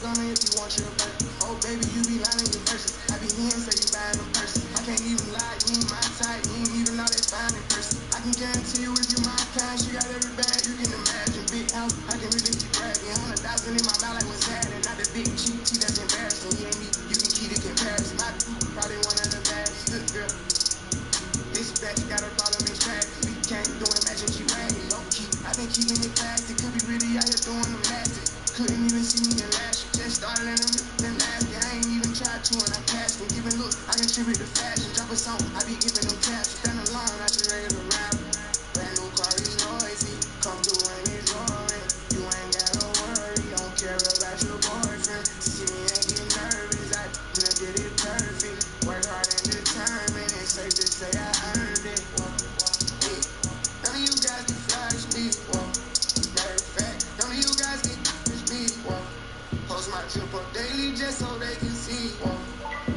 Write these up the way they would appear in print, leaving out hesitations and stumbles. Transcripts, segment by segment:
gonna if you want your burger. Oh baby, you be lying in your verses. I be hearing say you buying them purses. I can't even lie, you ain't my type, you ain't even all that fine in person. I can guarantee you if you my kind, she got every bag you can imagine. Big house, I can really keep bragging. 100,000 in my mouth like what's happening. Not the big cheap tea that's embarrassing. You ain't me, you can keep the comparison. My probably one of the baddest. Look girl, this bitch got a problem in track. We can't do it, imagine she wagging. Low key, I been keeping it classy. Could be really out here doing the magic. Couldn't even see me in last year. Just started in them, then last year. I ain't even tried to and I passed and giving look. I contribute to fashion. Drop a song, I be giving them taps. Stand alone, I just ready to rap. Brand new car is noisy. Come through and it's roaring. You ain't gotta worry, don't care about your boyfriend. See me and get nervous, I did it perfect. Work hard and determined, it's safe to say I earned it. None of you guys can flash me. Matter of fact, none of you guys can push me. Post my trip up daily just so they can see.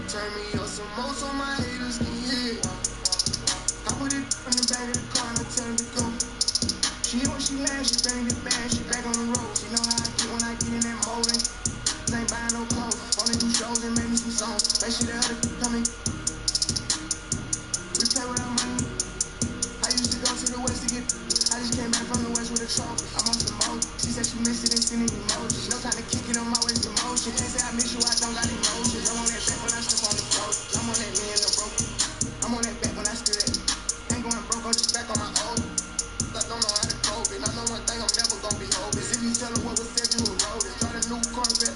Turn me up some more so my haters can hear. I put it in the back of the car and I tell her to go. She when she lands, she bring it back, she back on the road. She know how I get when I get in that mode. Ain't buying no clothes, only do shows and make me some songs. Make sure the other coming. We play with our money. I used to go to the west to get. I just came back from the west with a trophy. I'm on some mode. She said she missed it and sending emojis. No time to kick it, I'm always in motion. Can't say I miss you, I don't got emotions. I'm on that back when I step on the floor. I'm on that me and the broke. I'm on that back when I stood at. Ain't going broke, I'm just back on my old. I don't know how to cope it. I know one thing I'm never gonna be hopeless. If you tell her what was said, you would roll it. Start a new Corvette.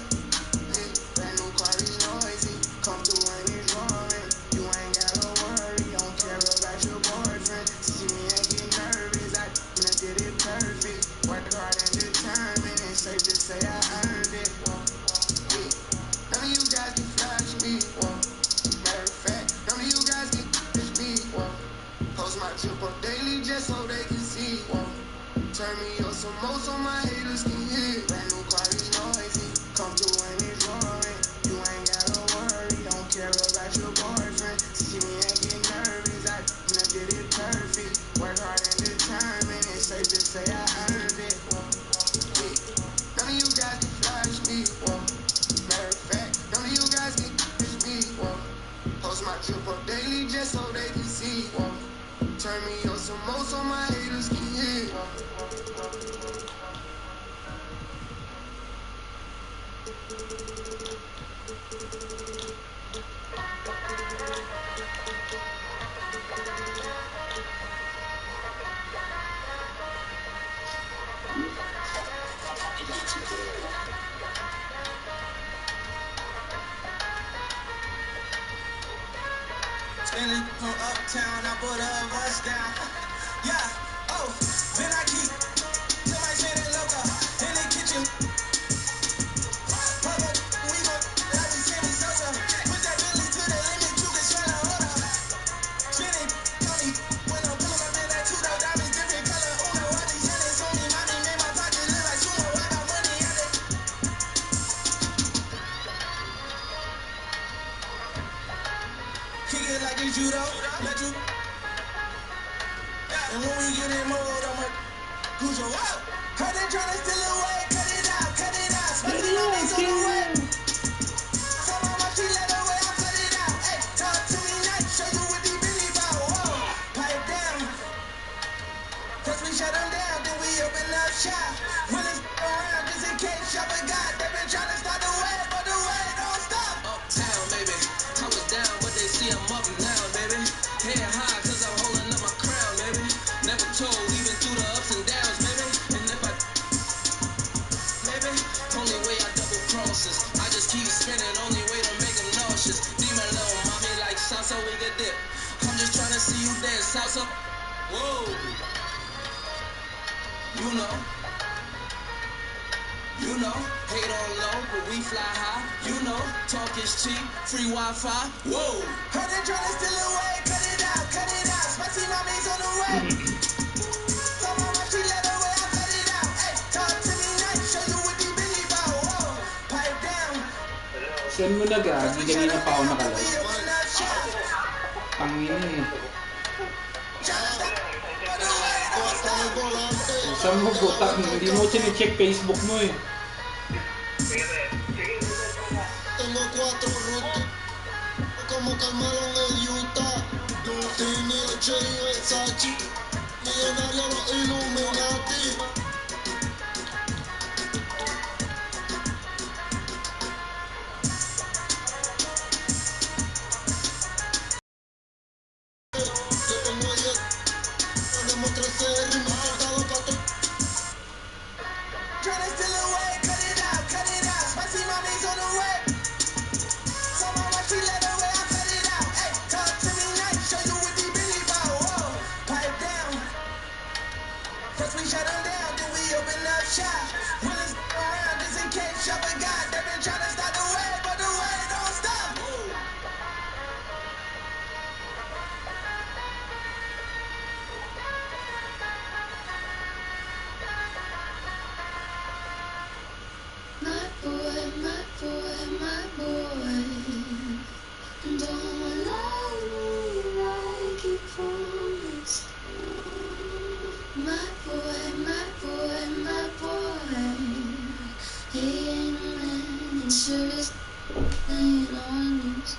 Yeah, brand new car is noisy. Come through and it's roaring. You ain't gotta worry, don't care about your boyfriend. See me and get nervous, I did it perfect. Work hard and determined, it's safe to say I earned it. Yeah, none of you guys can flash me. Matter of fact, none of you guys can push me. Post my trip up daily just so they can see. Turn me up some more so my haters can hear. Brand new car is noisy. Come through and it's roaring. You ain't gotta worry, don't care about your boyfriend. See me and get nervous, I did it perfect. Work hard and determined, it's safe to say I earned it. Yeah, none of you guys can flash me. Matter of fact, none of you guys can push me. Post my trip up daily just so they can see. Turn me up some more so my haters can hear. Standing from uptown, I put a bus down. Yeah, oh, then I keep till my shit is loco in the kitchen. Papa, we go like we Sammy Sosa. Put that Billy to the limit, you can try to hold up. Spinning, tell me when I'm pulling up in that $2 diamonds, different color. Uno, I be sending so many money, made my pocket look like sumo. I got money out there. Kick it like it's judo, let you. And when we get in mode, I'ma goose your out. Heard they tryna steal away, cut it out, spicy mommy's on the way. So mama, she let away, I cut it out. Hey, talk to me nice, show you what these Billy bout. Whoa, pipe down. First we shut them down, then we open up shop. When it's around, just in case y'all forgot. They been tryna start the way, but the way don't stop. Uptown, baby, I was down, but they see I'm up now, baby. Head high, cause I'm holding up my crown, baby. Never told, even through the ups and downs, baby. And if I, baby, only way I double crosses. I just keep spinning, only way to make them nauseous. Demon low, mommy like salsa, we get dip. I'm just trying to see you dance, salsa. Whoa. You know, hate on low, but we fly high. You know, talk is cheap, free Wi-Fi. Whoa. Heard they tryna steal away, cut it out. Spicy mommy's on the way. So mama, she let away, I cut it out. Hey, talk to me nice, show you what these Billy bout. Whoa, pipe down. Saan mo na gagi? Kanina pa ako nakalive. Tangina eh. Saan mo butak? Hindi mo sinicheck Facebook mo eh. como calmaron en Utah. Lutini, H y Versace, millonario los Illuminati. Yo tengo 10, tenemos 13 ritmos soltados pa' todo. Tryna steal away, cut it out. Spicy mommy's on the way. So mama, she let her way, I cut it out. Hey, talk to me nice, show you what the Billy bout. Whoa, pipe down. First we shut them down, then we open up shop. Willis around just in case y'all forgot. They been tryna stop the way, but the way don't stop. My boy, don't love me like you promised. My boy, he ain't a man, he sure is ain't honest.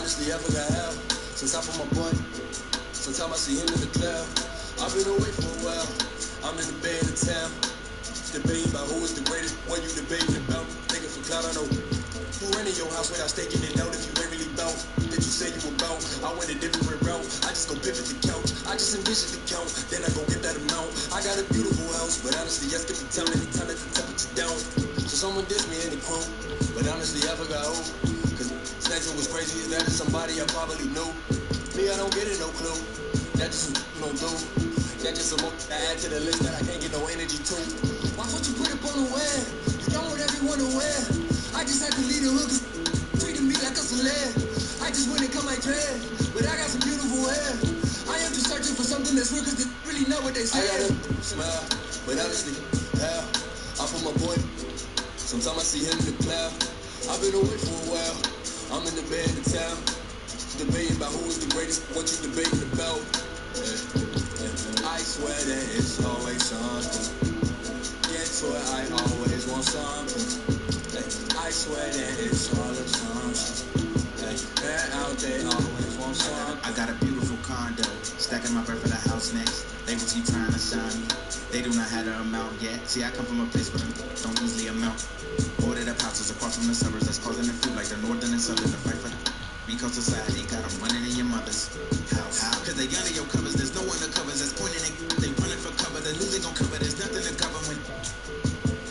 honestly, I forgot how. Since I put my boy, sometimes I see him in the cloud. I've been away for a while. I'm in the bay in the town. Debating about who is the greatest, what you debating about. Thinking for cloud, I know. Who rented your house without staking it out if you ain't really bout? Did you say you were bout? I went a different route. I just go pivot the couch. I just envision the count. Then I go just get the town and he turn the temperature down. So someone diss me in the crew, but honestly I forgot who. Cause snatching was crazy, is that is somebody I probably knew. Me, I don't get it, no clue. That just no do. That just some more I add to the list that I can't get no energy to. Why would you put up on the web? You don't want everyone to wear. I just had to lead the hookers, treating me like a celeb. I just went and cut my dread, but I got some beautiful hair. I am just searching for something that's real, cause they really know what they say. I gotta smile, but honestly, hell, I put my boy. Sometimes I see him in the cloud. I've been away for a while. I'm in the bed in town, debating about who is the greatest. What you debating about? I swear that it's always something. Get to it, I always want something. I swear that it's all a something. They're out there always want something. I got a beautiful condo, stacking my bread for the house next. They will keep trying to shine me. They do not have the amount yet. See, I come from a place where them don't easily amount. Boarded up houses across from the suburbs that's causing a feud like the northern and southern to fight for the because society got them running in your mother's house. How? Cause they under your covers, there's no one to covers that's pointing at they running for cover, the news ain't gon' cover, there's nothing to cover when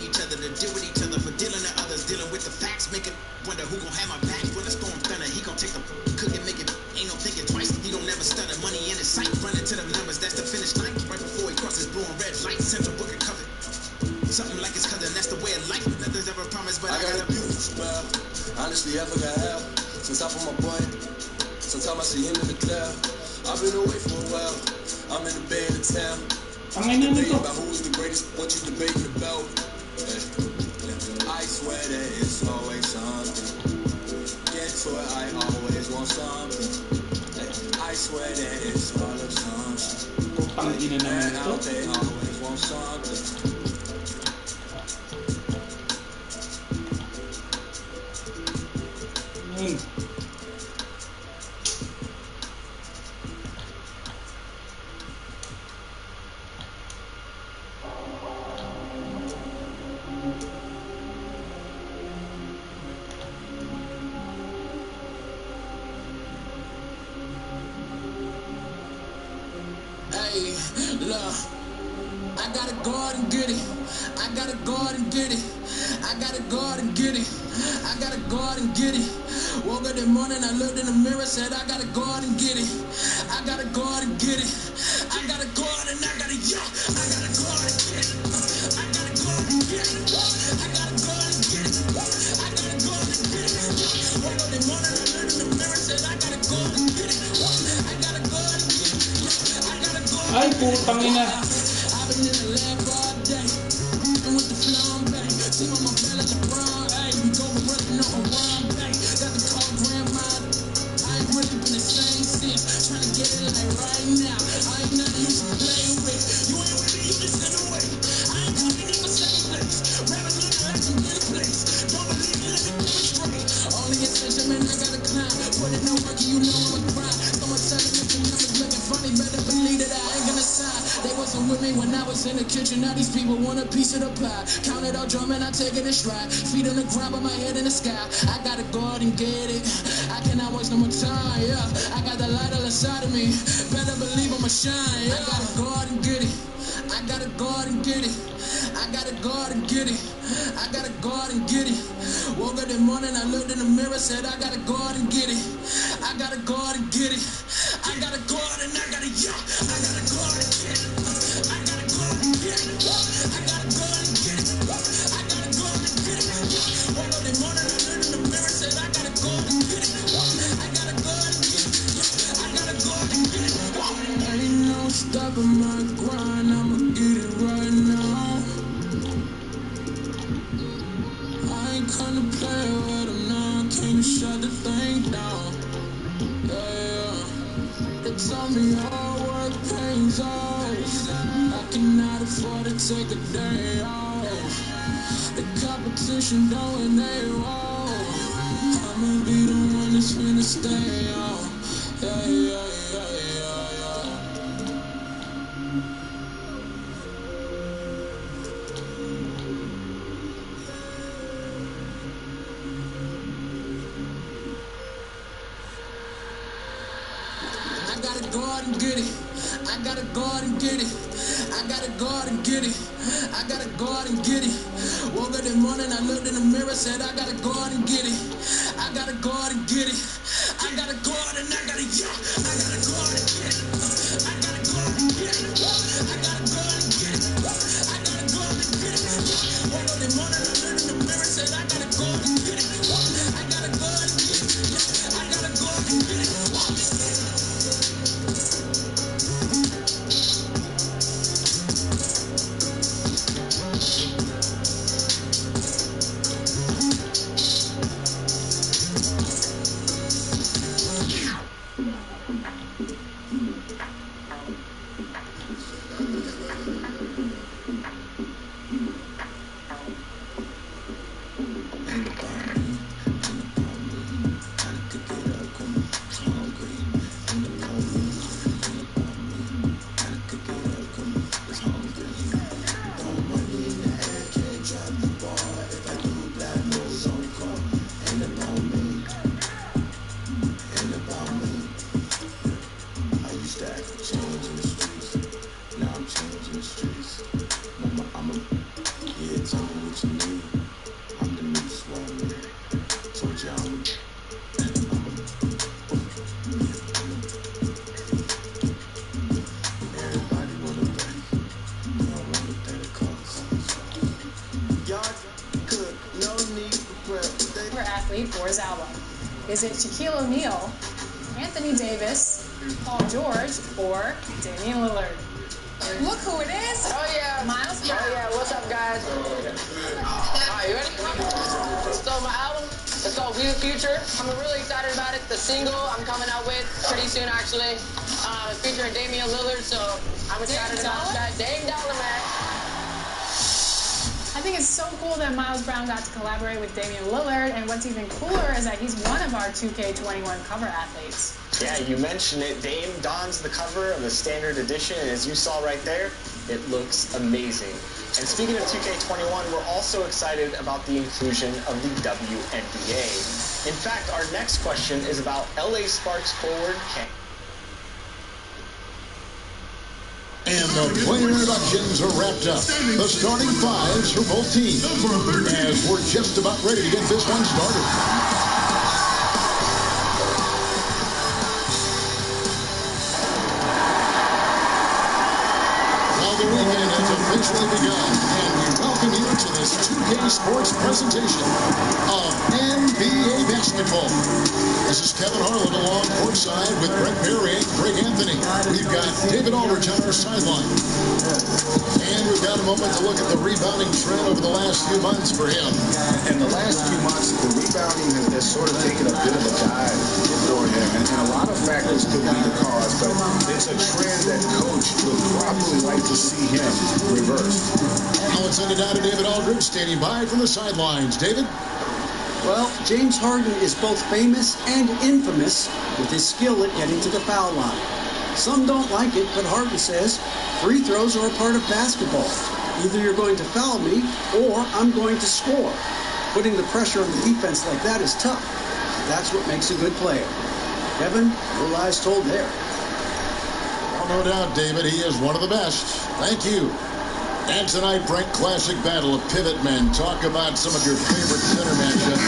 each other to deal with each other for dealing to others, dealing with the facts, making wonder who gon' have my back when the storm thunder, he gon' take the cook and make it, ain't no thinking twice, he gon' never stutter, money in his sight, running to the numbers, that's the finish line, right before he crosses blue and red light, central book and cover. Something like his cousin, that's the way of life, nothing's ever promised, but I got a beautiful smile, honestly I forgot how. Since I put my boy, sometimes I see him in the cloud. I've been away for a while. I'm in the bay in the town. Debating about who is the greatest, what you debating about. I swear that it's always something. Get to it, I always want something. I swear that it's all of something. And out they always want something. Hey, look, I gotta go out and get it. I gotta go out and get it. I gotta go out and get it. I gotta go out and get it. Woke up that morning, I looked in the mirror, said I gotta go out and get it. I gotta go out and get it. I gotta go out and I gotta, yeah. I gotta go out and get it. I gotta go out and get it. I gotta go out and get it. I gotta go out and get it. Woke up that morning, I looked in the mirror, said I gotta go out and get it. I gotta go out and get it. I gotta go out and get it. Ay, putang ina. I've been in the lab all day, and with the flambe. See my belly like a brown, ayy. We go running on a wild day. Got the call grandma. I ain't really been the same since. Tryna get it like right now. I ain't nothing you should play with. You ain't with me, you just in the way. I ain't coming in the same place. Rappers looking like some good place. Don't believe me, let me do it straight. Only attention, man, I gotta climb. Put in no work, you know I'm a grind. Someone telling me the numbers looking funny. Better believe that I ain't gonna sign. They wasn't with me when I was in the kitchen. Now these people want a piece of the pie. Count it all, drum and I take it in stride. Feet on the ground, but my head in the sky. I gotta go out and get it. I cannot waste no more time, yeah. I got the light all inside of me. Better believe I'ma shine, yeah. I gotta go out and get it. I gotta go out and get it. I gotta go out and get it. I gotta go out and get it. Woke up that morning, I looked in the mirror, said I gotta go out and get it. I gotta go out and get it. I gotta go out and I gotta, yeah. I gotta go out and get it. I gotta go out and get it. I gotta go out and get it. I gotta go out and get it. Woke up that morning, I looked in the mirror, said I gotta go out and get it. I gotta go out and get it. I gotta go out and get it. Ain't no stopping my grind, I'ma get it right now. I ain't come to play with them now, can't shut the thing down. Yeah. They tell me hard work pays off. I cannot afford to take a day off. The competition don't they roll. I'ma be the one that's finna stay on. Yeah, yeah, yeah, yeah, yeah. I I gotta go out and get it. I gotta go out and get it. I gotta go out and get it. I gotta go out and get it. Woke up that morning, I looked in the mirror, said I gotta go out and get it. I gotta go out and get it. I gotta go out and I gotta, yeah. I gotta go out and get it. I gotta go out and get it. I gotta go out and get it. I gotta go out and get it. Woke up that morning, I looked in the mirror, said I gotta go out and get it. I gotta go out and get it. I gotta go out and get it. For his album. Is it Shaquille O'Neal, Anthony Davis, Paul George, or Damian Lillard? Look who it is! Oh yeah, Miles Brown. Oh yeah, what's up, guys? Alright, you ready? So my album, it's called We the Future. I'm really excited about it. The single I'm coming out with pretty soon, actually. It's featuring Damian Lillard, so I'm excited about that. Dame Dollar, man. I think it's so cool that Miles Brown got to collaborate with Damian Lillard, and what's even cooler is that he's one of our 2K21 cover athletes. Yeah, you mentioned it. Dame dons the cover of the standard edition, and as you saw right there, it looks amazing. And speaking of 2K21, we're also excited about the inclusion of the WNBA. In fact, our next question is about LA Sparks forward Ken. And the player introductions are wrapped up. The starting fives for both teams. As we're just about ready to get this one started. Well, the weekend has officially begun, and we welcome you to this 2K Sports presentation of NBA basketball. This is Kevin Harlan along courtside with Brett Berry and Greg Anthony. We've got David Aldridge on our sideline. And we've got a moment to look at the rebounding trend over the last few months for him. In the last few months, the rebounding has sort of taken a bit of a dive for him. And a lot of factors could be the cause, but it's a trend that coach would probably like to see him reversed. Now let's send it down to David Aldridge, standing by from the sidelines. David? Well, James Harden is both famous and infamous with his skill at getting to the foul line. Some don't like it, but Harden says free throws are a part of basketball. Either you're going to foul me or I'm going to score. Putting the pressure on the defense like that is tough. That's what makes a good player. Kevin, your lies told there. Well, no doubt, David, he is one of the best. Thank you. And tonight, Brent, classic battle of pivot men. Talk about some of your favorite center matchups.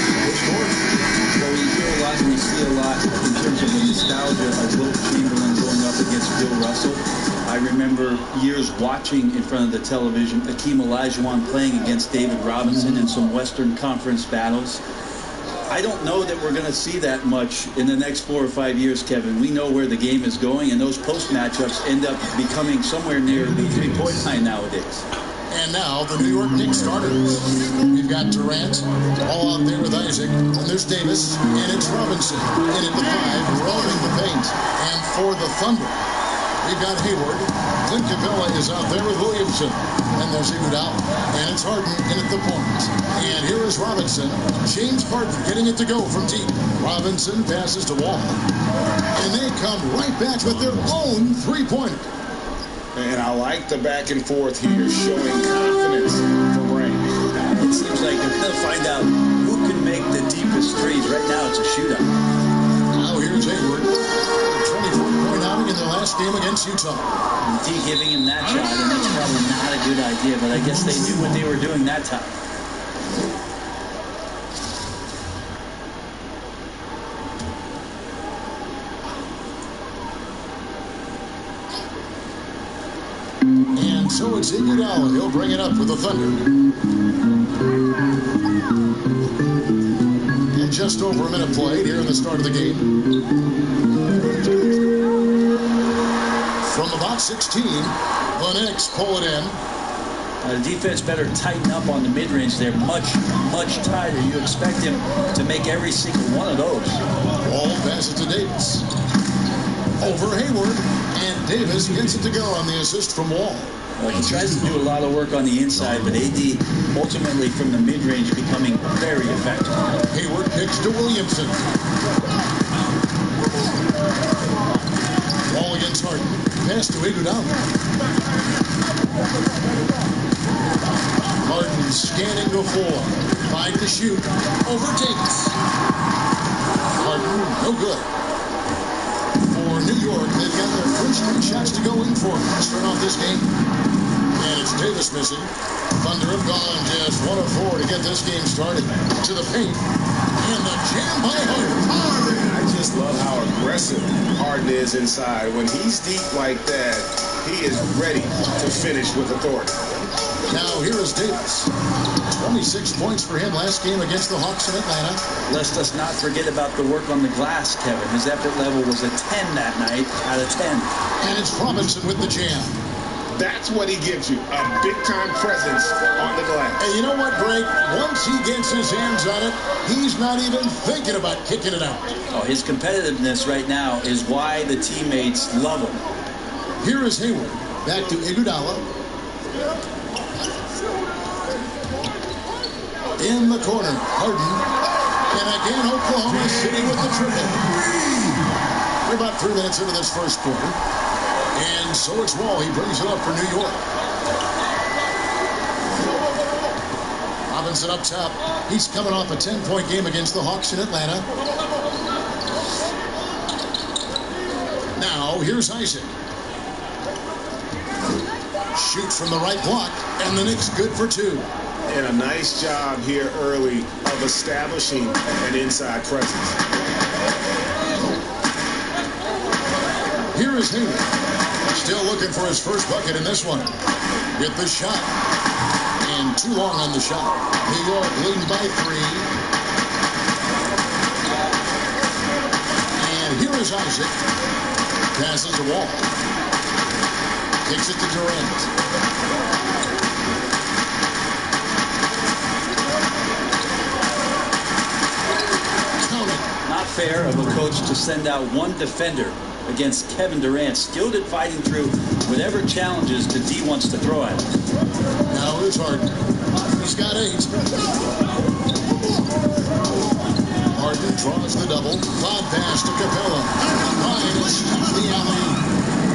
Well, we hear a lot and we see a lot in terms of the nostalgia of Wilt Chamberlain going up against Bill Russell. I remember years watching in front of the television Hakeem Olajuwon playing against David Robinson in some Western Conference battles. I don't know that we're going to see that much in the next 4 or 5 years, Kevin. We know where the game is going, and those post matchups end up becoming somewhere near the three-point line nowadays. And now the New York Knicks starters. We've got Durant, all out there with Isaac. And there's Davis, and it's Robinson. In at the 5, rolling the paint. And for the Thunder, we've got Hayward. Clint Capella is out there with Williamson. And there's Iguodala. And it's Harden in at the point. And here is Robinson. James Harden getting it to go from deep. Robinson passes to Wall. And they come right back with their own three-pointer. And I like the back and forth here, showing confidence for Ray. It seems like they're going to find out who can make the deepest threes. Right now, it's a shootout. Now here's Hayward. 24-point outing last game against Utah. D giving him that shot, and that's probably not a good idea, but I guess they knew what they were doing that time. And so it's Iguodala. He'll bring it up with the Thunder. And just over a minute played here in the start of the game. From about 16, the Knicks pull it in. The defense better tighten up on the mid-range. They're much tighter. You expect him to make every single one of those. Ball passes to Davis. Over Hayward. And Davis gets it to go on the assist from Wall. Well, he tries to do a lot of work on the inside, but AD ultimately from the mid-range becoming very effective. Hayward kicks to Williamson. Wall against Harden. Pass to Iguodala. Harden scanning the floor. 5 to shoot. Over Davis. Harden, no good. For New York, they've got their first 3 shots to go in for to start off this game. And it's Davis missing. Thunder have gone just 1 of 4 to get this game started. To the paint. And the jam by Harden. I just love how aggressive Harden is inside. When he's deep like that, he is ready to finish with authority. Now here is Davis. 26 points for him last game against the Hawks in Atlanta. Let us not forget about the work on the glass, Kevin. His effort level was a 10 that night out of 10. And it's Robinson with the jam. That's what he gives you, a big-time presence on the glass. And you know what, Greg? Once he gets his hands on it, he's not even thinking about kicking it out. Oh, his competitiveness right now is why the teammates love him. Here is Hayward. Back to Iguodala. In the corner, Harden. And again, Oklahoma City with the triple. We're about 3 minutes into this first quarter. And so it's Wall. He brings it up for New York. Robinson up top. He's coming off a 10-point game against the Hawks in Atlanta. Now, here's Isaac. Shoots from the right block, and the Knicks good for 2. And a nice job here early of establishing an inside presence. Here is Hayward. Still looking for his first bucket in this one. With the shot. And too long on the shot. New York leading by 3. And here is Isaac. Passes the Wall. Kicks it to Durant. Not fair of a coach to send out one defender against Kevin Durant, skilled at fighting through whatever challenges the D wants to throw at him. Now it's Harden. He's got 8. Harden draws the double. Lob pass to Capella. Finds the alley.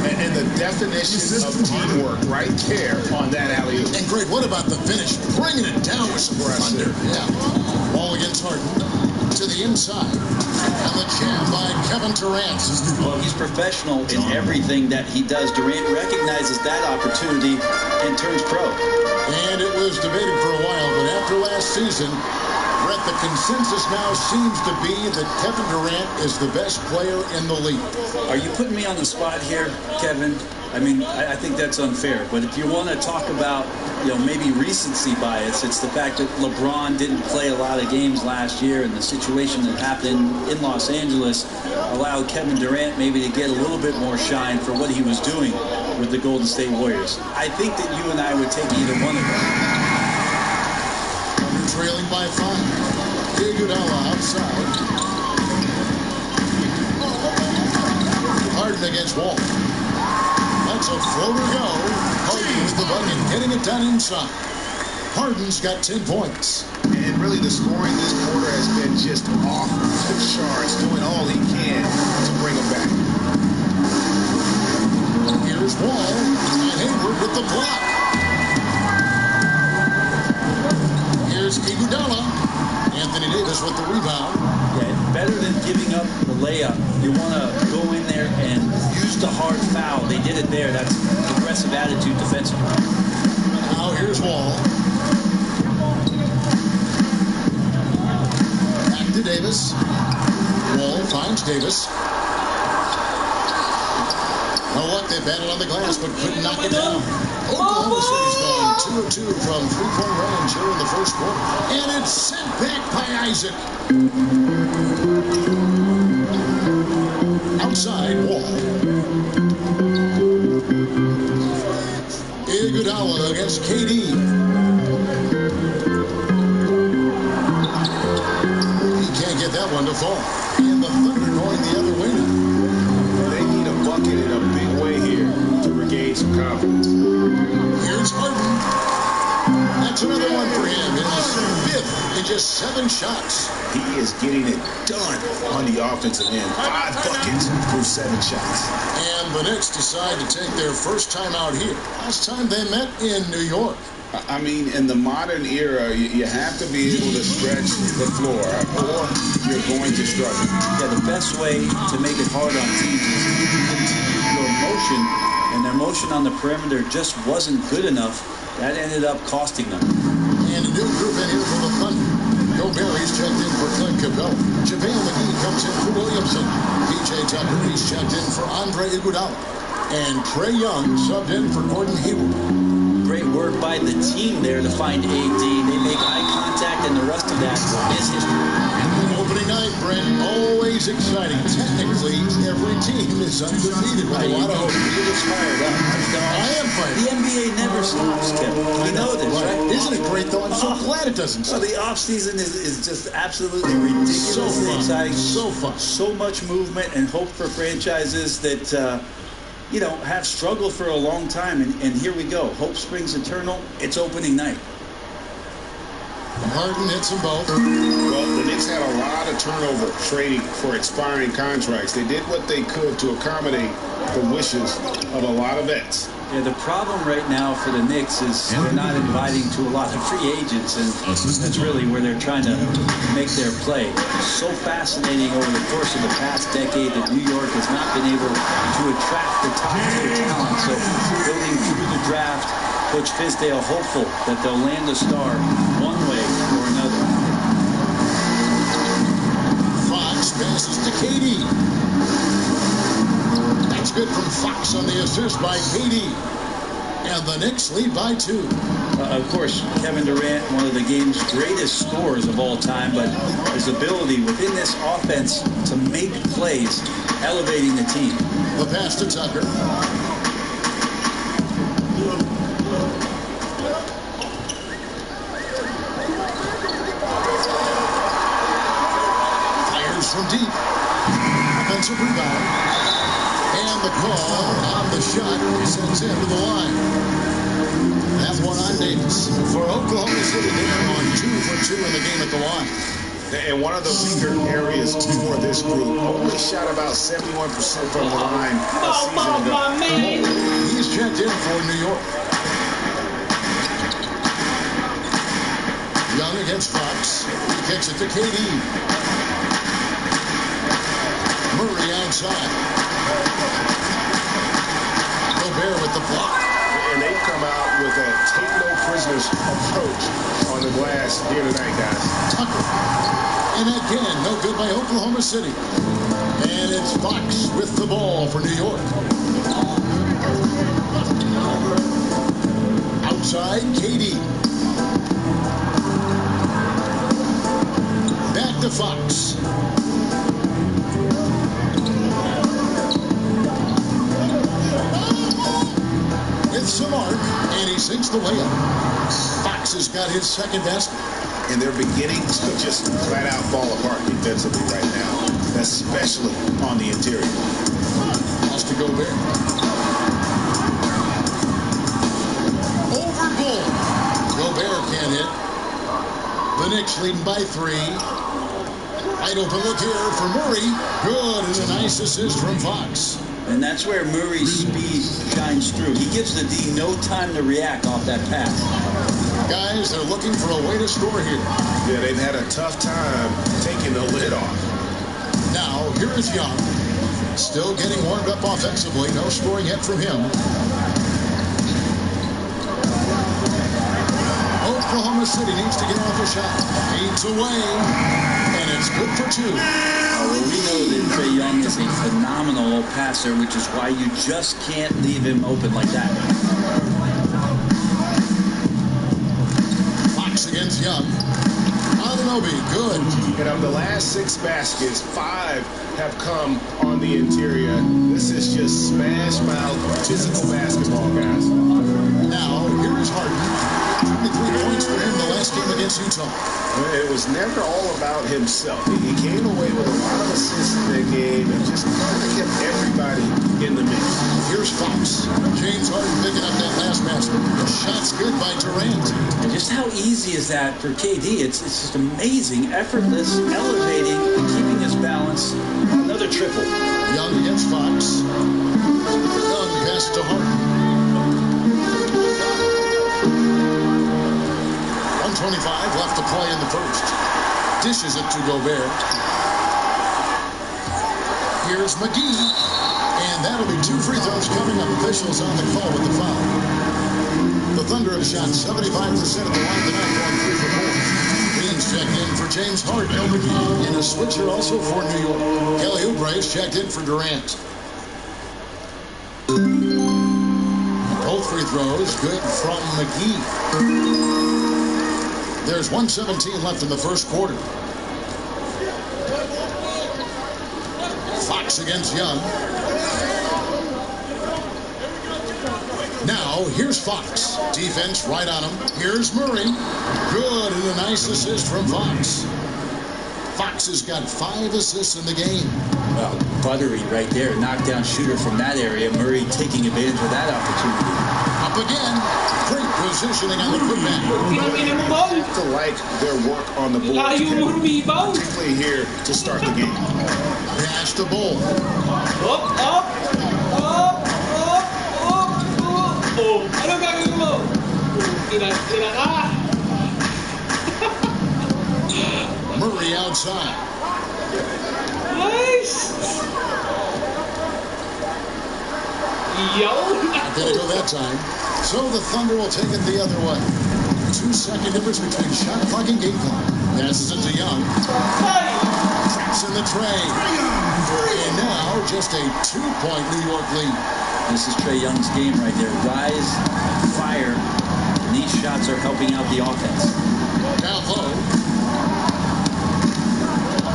And the definition of teamwork right there on that alley-oop. And Greg, what about the finish? Bringing it down with some thunder. Yeah. Ball against Harden. To the inside. And the jam by Kevin Durant. Well, he's professional in everything that he does. Durant recognizes that opportunity and turns pro. And it was debated for a while, but after last season, Brett, the consensus now seems to be that Kevin Durant is the best player in the league. Are you putting me on the spot here, Kevin? I mean, I think that's unfair. But if you want to talk about, maybe recency bias, it's the fact that LeBron didn't play a lot of games last year, and the situation that happened in Los Angeles allowed Kevin Durant maybe to get a little bit more shine for what he was doing with the Golden State Warriors. I think that you and I would take either one of them. Trailing by 5. Iguodala outside. Harden against Wall. That's a floater go. Harden with the bucket, getting it done inside. Harden's got 10 points. And really the scoring this quarter has been just off the charts, doing all he can to bring him back. Here's Wall, and Hayward with the block. Here's Iguodala. Anthony Davis with the rebound. Yeah, better than giving up the layup. You want to go in there and use just a hard foul. They did it there. That's aggressive attitude defensively. Now here's Wall. Back to Davis. Wall finds Davis. No luck, they batted on the glass, but couldn't knock it down. Oklahoma City's gone 2 of 2 from three-point range here in the first quarter. And it's sent back by Isaac. Outside, Wall. Iguodala against KD. He can't get that one to fall. And the Thunder going the other way now. They need a bucket in a big way here to regain some confidence. Here's Harden. That's another one for him. His fifth in just 7 shots. He is getting it done on the offensive end. 5 buckets through 7 shots. And the Knicks decide to take their first time out here. Last time they met in New York. I mean, in the modern era, you have to be able to stretch the floor, or you're going to struggle. Yeah, the best way to make it hard on teams is your motion, and their motion on the perimeter just wasn't good enough. That ended up costing them. And a new group in here for the Thunder. Gobert, he's checked in for Clint Capella. JaVale McGee comes in for Williamson. PJ Tucker, he's checked in for Andre Iguodala. And Trae Young subbed in for Gordon Hayward. Great work by the team there to find AD. They make eye contact, and the rest of that is history. Opening night, Brent, always exciting. Technically, every team is undefeated with a lot of hope. You're just fired up. I am fired. The NBA never stops, Kevin. You know this, right? Isn't it great, though? I'm so glad it doesn't stop. Well, the offseason is just absolutely ridiculously exciting. So fun. So much movement and hope for franchises that have struggled for a long time, and here we go. Hope springs eternal. It's opening night. Harden hits them both. Well, the Knicks had a lot of turnover trading for expiring contracts. They did what they could to accommodate the wishes of a lot of vets. Yeah, the problem right now for the Knicks is they're not inviting to a lot of free agents, and that's really where they're trying to make their play. So fascinating over the course of the past decade that New York has not been able to attract the top-tier talent. So building through the draft, Coach Fizdale hopeful that they'll land a star one way or another. Fox passes to KD. That's good from Fox on the assist by KD. And the Knicks lead by 2. Of course, Kevin Durant, one of the game's greatest scorers of all time, but his ability within this offense to make plays, elevating the team. The pass to Tucker. Fires from deep. Offensive rebound. And the call on the shot sends him to the line. That one on Davis. For Oklahoma City, they're on 2 for 2 in the game at the line. And one of the weaker areas for this group, only shot about 71% from the line a season ago. He's checked in for New York. Young against Fox. He kicks it to KD. Murray outside. Gobert with the block. And they've come out with a take no prisoners approach on the glass here tonight, guys. Tucker. And again, no good by Oklahoma City. And it's Fox with the ball for New York. Outside, KD. Back to Fox. With some arc, and he sinks the layup. Fox has got his second basket. And they're beginning to just flat out fall apart defensively right now, especially on the interior. Pass to Gobert. Over goal. Gobert can't hit. The Knicks leading by 3. Wide open look here for Murray. Good, and a nice assist from Fox. And that's where Murray's speed shines through. He gives the D no time to react off that pass. Guys, they're looking for a way to score here. Yeah, they've had a tough time taking the lid off. Now, here is Young. Still getting warmed up offensively. No scoring yet from him. Oklahoma City needs to get off a shot. Feeds away, and it's good for 2. Well, we know that Trae Young is a phenomenal passer, which is why you just can't leave him open like that. Fox against Young. Anunoby, good. And of the last 6 baskets, 5 have come on the interior. This is just smash mouth physical basketball, guys. Now, here is Harden. 23 points for him the last game against Utah. It was never all about himself. He came away with a lot of assists in that game and just kind of kept everybody in the mix. Here's Fox. James Harden picking up that last basket. The shot's good by Durant. And just how easy is that for KD? It's just amazing, effortless, elevating, and keeping his balance. Another triple. Young against Fox. Young pass to Harden. 1:25 left to play in the first. Dishes it to Gobert. Here's McGee. And that'll be 2 free throws coming up. Officials on the call with the foul. The Thunder have shot 75% of the line tonight, going 3 for 4. Green's checked in for James Harden. And a switcher also for New York. Kelly Oubre is checked in for Durant. Both free throws good from McGee. There's 1:17 left in the first quarter. Fox against Young. Now, here's Fox. Defense right on him. Here's Murray. Good, and a nice assist from Fox. Fox has got 5 assists in the game. Well, buttery right there. Knockdown shooter from that area. Murray taking advantage of that opportunity. Up again. Great positioning on the putback. You have to like their work on the board, particularly here to start the game. Pass the ball. Murray outside. Nice. Not gonna go that time. So the Thunder will take it the other way. 2-second difference between shot clock and game clock. Passes it to Young. Traps in the tray. And now just a 2-point New York lead. This is Trae Young's game right there. Rise, fire. And these shots are helping out the offense. Down low.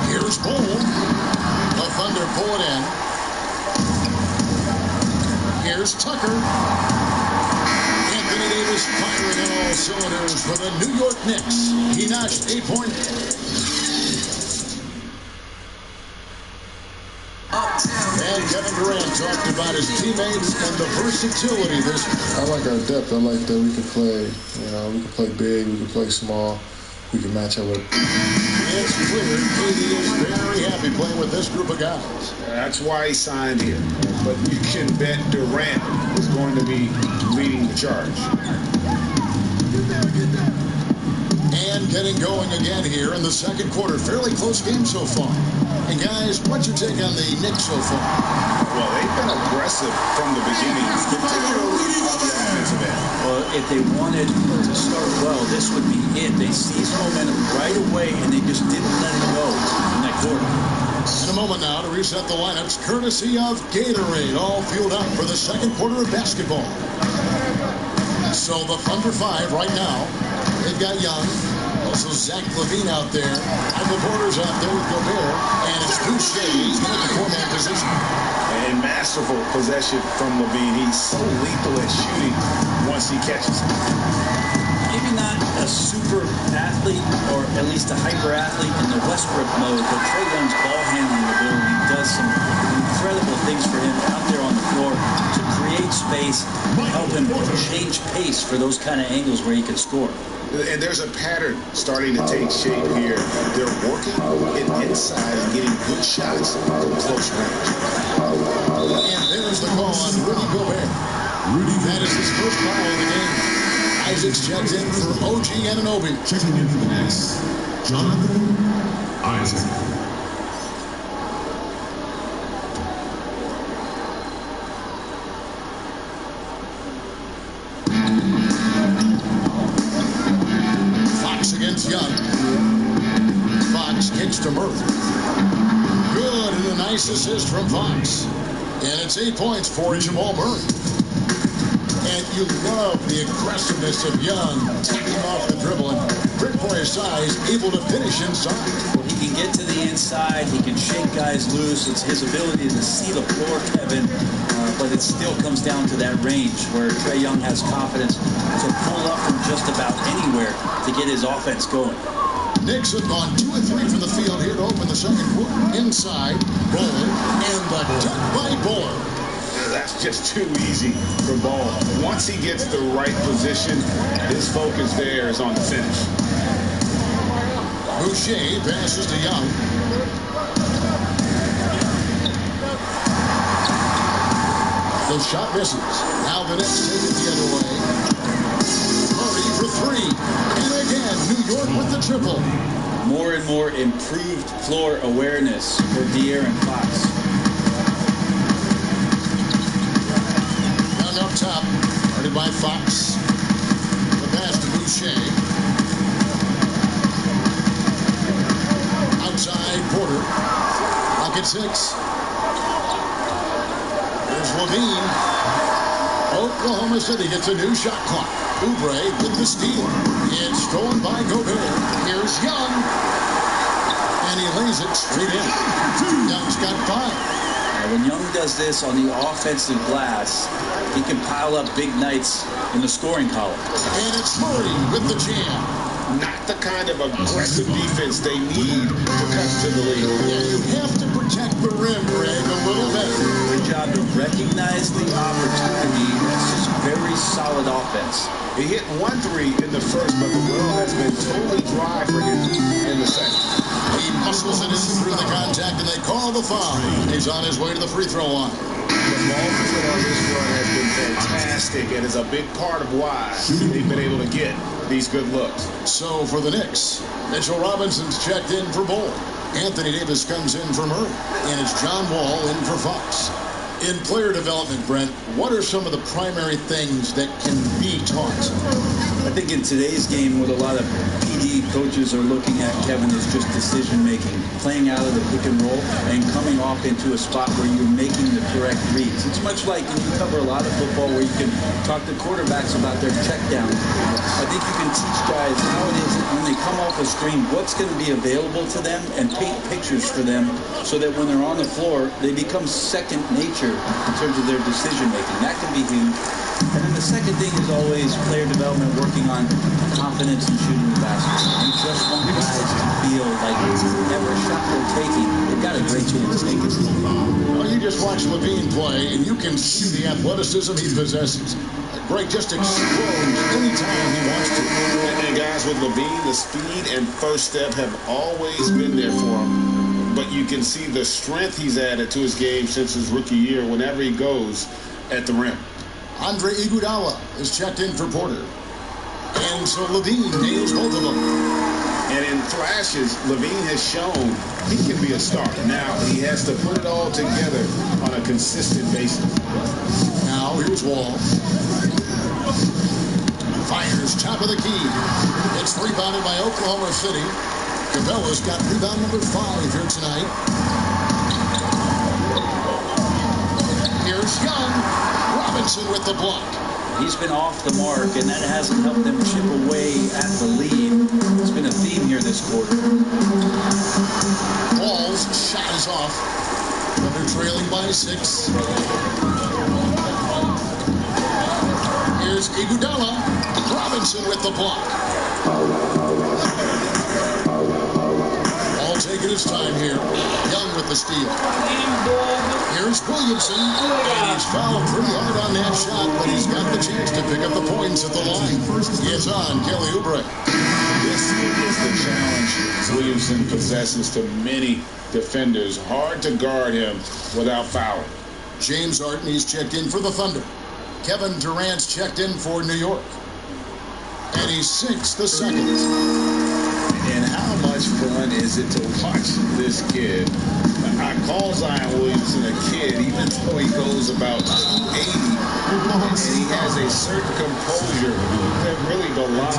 Here's Bull. The Thunder pull it in. Here's Tucker. Anthony Davis firing on all cylinders for the New York Knicks. He notched 8 points. And Kevin Durant talked about his teammates and the versatility this. I like our depth. I like that we can play. We can play big. We can play small. We can match up with. It's clear KD is very happy playing with this group of guys. That's why he signed here. But you can bet Durant is going to be leading the charge. And getting going again here in the second quarter. Fairly close game so far. And guys, what's your take on the Knicks so far? Well, they've been aggressive from the beginning, particularly on the offensive end. Well, if they wanted to start well, this would be it. They seized momentum right away, and they just didn't let it go in that quarter. In a moment now to reset the lineups, courtesy of Gatorade, all fueled up for the second quarter of basketball. So the Thunder 5 right now. They've got Young. Also Zach LaVine out there. Michael Porter's out there with Gobert. And it's Boucher. He's in the 4-man position. And masterful possession from LaVine. He's so lethal at shooting once he catches it. Maybe not a super athlete or at least a hyper athlete in the Westbrook mode, but Trae Young's ball handling ability does some incredible things for him out there on the floor to create space, help him change pace for those kind of angles where he can score. And there's a pattern starting to take shape here. They're working it inside and getting good shots from close range. And there's the call on Rudy Gobert. That is his first foul of the game. Isaac's checked in for OG Anunoby. Checking in for the Knicks, Jonathan Isaac. pass to Murray. Good, and a nice assist from Fox. And it's 8 points for Jamal Murray. And you love the aggressiveness of Young, taking off the dribble, and great for his size, able to finish inside. He can get to the inside, he can shake guys loose. It's his ability to see the floor, Kevin, but it still comes down to that range where Trae Young has confidence to pull up from just about anywhere to get his offense going. Knicks have gone 2 of 3 from the field here to open the second quarter. Inside, Bowler, and the dunk by Bowler. That's just too easy for Ball. Once he gets the right position, his focus there is on the finish. Boucher passes to Young. The shot misses. Now the Knicks take it the other way. Murray for 3. And again, New York with the triple. More and more improved floor awareness for De'Aaron Fox. Up top, guarded by Fox. The pass to Boucher. Outside, Porter. Pocket 6. There's Levine. Oklahoma City gets a new shot clock. Oubre with the steal. It's stolen by Gobert. Here's Young. And he lays it straight in. Young's got 5. When Young does this on the offensive glass, he can pile up big nights in the scoring column. And it's Murray with the jam. Not the kind of aggressive defense they need to come to the league. Yeah, you have to protect the rim, Greg, a little better. Good job to recognize the opportunity. This is very solid offense. He hit 1 3 in the first, but the well has been totally dry for him in the second. He muscles it in through the contact, and they call the foul. He's on his way to the free throw line. The ball control on this run has been fantastic, and is a big part of why they've been able to get these good looks. So for the Knicks, Mitchell Robinson's checked in for Bowler. Anthony Davis comes in for Murray, and it's John Wall in for Fox. In player development, Brent, what are some of the primary things that can be taught? I think in today's game, what a lot of PD coaches are looking at, Kevin, is just decision-making, playing out of the pick and roll and coming off into a spot where you're making the correct reads. It's much like when you cover a lot of football where you can talk to quarterbacks about their check down. I think you can teach guys how it is when they come off a screen, what's going to be available to them, and paint pictures for them so that when they're on the floor, they become second nature in terms of their decision-making. That can be huge. And then the second thing is always player development, working on confidence in shooting the basketball. You just want guys to feel like every shot they're taking, they've got a great chance to take it. Well, you just watch Levine play, and you can see the athleticism he possesses. Greg just explodes anytime he wants to. And guys, with Levine, the speed and first step have always been there for him. But you can see the strength he's added to his game since his rookie year whenever he goes at the rim. Andre Iguodala is checked in for Porter. And so Levine nails both of them. And in flashes, Levine has shown he can be a star. Now he has to put it all together on a consistent basis. Now here's Wall. Fires top of the key. It's rebounded by Oklahoma City. Cabela's got rebound number 5 here tonight. Here's Young. Robinson with the block. He's been off the mark, and that hasn't helped them chip away at the lead. It's been a theme here this quarter. Wall's shot is off. But they're trailing by 6. Here's Iguodala. Robinson with the block. All taking his time here. Young with the steal. Here's Williamson. And he's fouled pretty hard on that shot, but he's got the chance to pick up the points at the line. It's on Kelly Oubre. This is the challenge Williamson possesses to many defenders. Hard to guard him without fouling. James Harden, he's checked in for the Thunder. Kevin Durant's checked in for New York. And he sinks the second. And how much fun is it to watch this kid? I call Zion Williamson a kid, even though he goes about 280. And he has a certain composure that really belies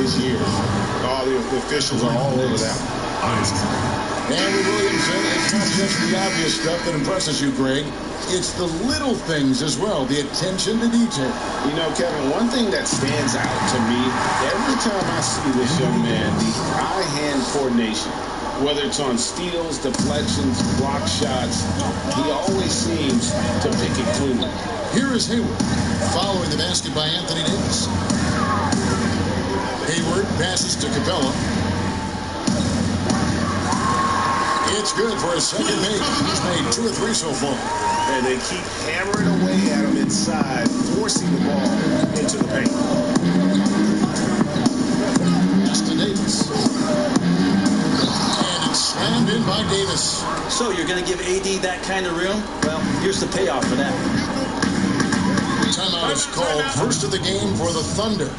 his years. All the officials are all over that. And with Williamson, it's not just the obvious stuff that impresses you, Greg. It's the little things as well, the attention to detail. You know, Kevin, one thing that stands out to me, every time I see this young man, the eye-hand coordination, whether it's on steals, deflections, block shots, he always seems to pick it cleanly. Here is Hayward, following the basket by Anthony Davis. Hayward passes to Capella. It's good for his second make. He's made 2 or 3 so far. And they keep hammering away at him inside, forcing the ball into the paint. Pass to Davis. And it's slammed in by Davis. So you're going to give AD that kind of room? Well, here's the payoff for that. Timeout is called, first of the game for the Thunder.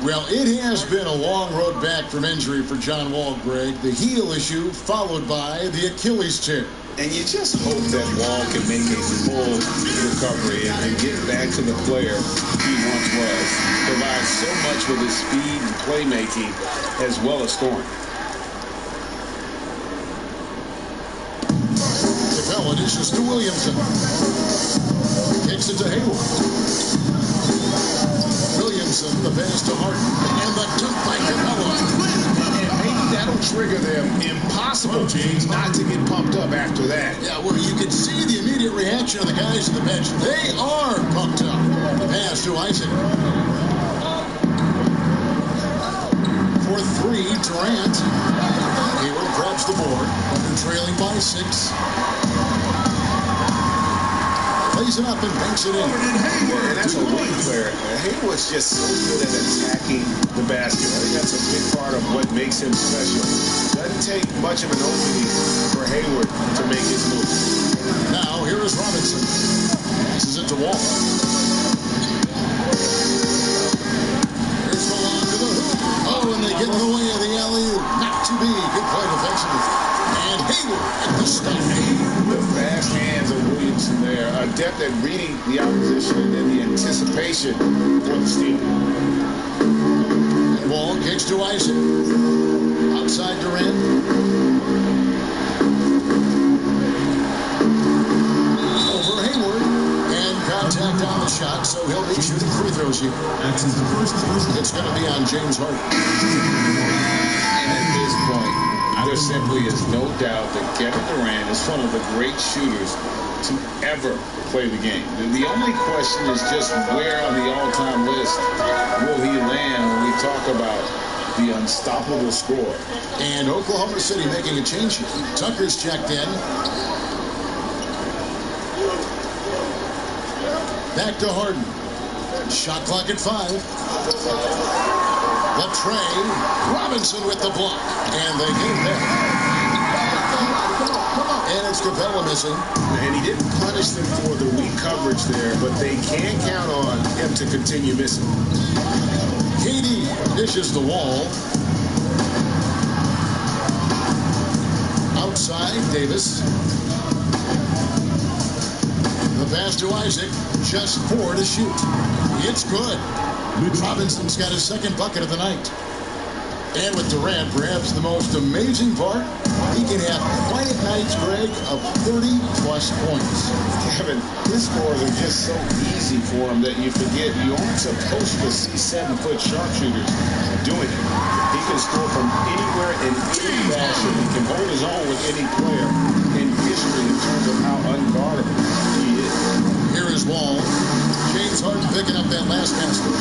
Well, it has been a long road back from injury for John Wall, Greg. The heel issue followed by the Achilles tear. And you just hope that Wall can make a full recovery and get back to the player he once was. Provides so much with his speed and playmaking as well as scoring. Capella dishes to Williamson. Kicks it to Hayward. Williamson, the pass to Harden, and the dunk by Capella. And maybe that'll trigger them. Impossible, James, not to get pumped up after that. Yeah, well, you can see the immediate reaction of the guys on the bench. They are pumped up. The pass to Isaac. For 3, Durant. Hayward grabs the board. Thunder trailing by 6. Plays it up and banks it in. And that's a wing player. Hayward's just so good at attacking the basket. I think that's a big part of what makes him special. Doesn't take much of an opening for Hayward to make his move. Now, here is Robinson. Passes it to Wall. Here's Malone to the hoop. Oh, and they get in the way of the alley-oop. Not to be. Good play defensively. And Hayward at the stop. The fast hands of Williamson there. Adept at reading the opposition and the anticipation for the steal. And Wall kicks to Isaac. Outside Durant. Over Hayward. And contact on the shot, so he'll be shooting free throws here. It's going to be on James Harden. And at this point, there simply is no doubt that Kevin Durant is one of the great shooters to ever play the game. The only question is just where on the all-time list will he land when we talk about the unstoppable scorer. And Oklahoma City making a change here. Tucker's checked in. Back to Harden. Shot clock at 5. The tray. Robinson with the block. And they get that. And it's Capella missing. And he didn't punish them for the weak coverage there, but they can count on him to continue missing. KD dishes the Wall. Outside, Davis. The pass to Isaac. Just 4 to shoot. It's good. Robinson's got his second bucket of the night. And with Durant, perhaps the most amazing part, he can have quiet nights, Greg, of 30-plus points. Kevin, his scores are just so easy for him that you forget you aren't supposed to see 7-foot sharpshooters doing it. He can score from anywhere in any fashion. He can hold his own with any player in history in terms of how unguardable he is. Here is Wall. James Harden picking up that last basket.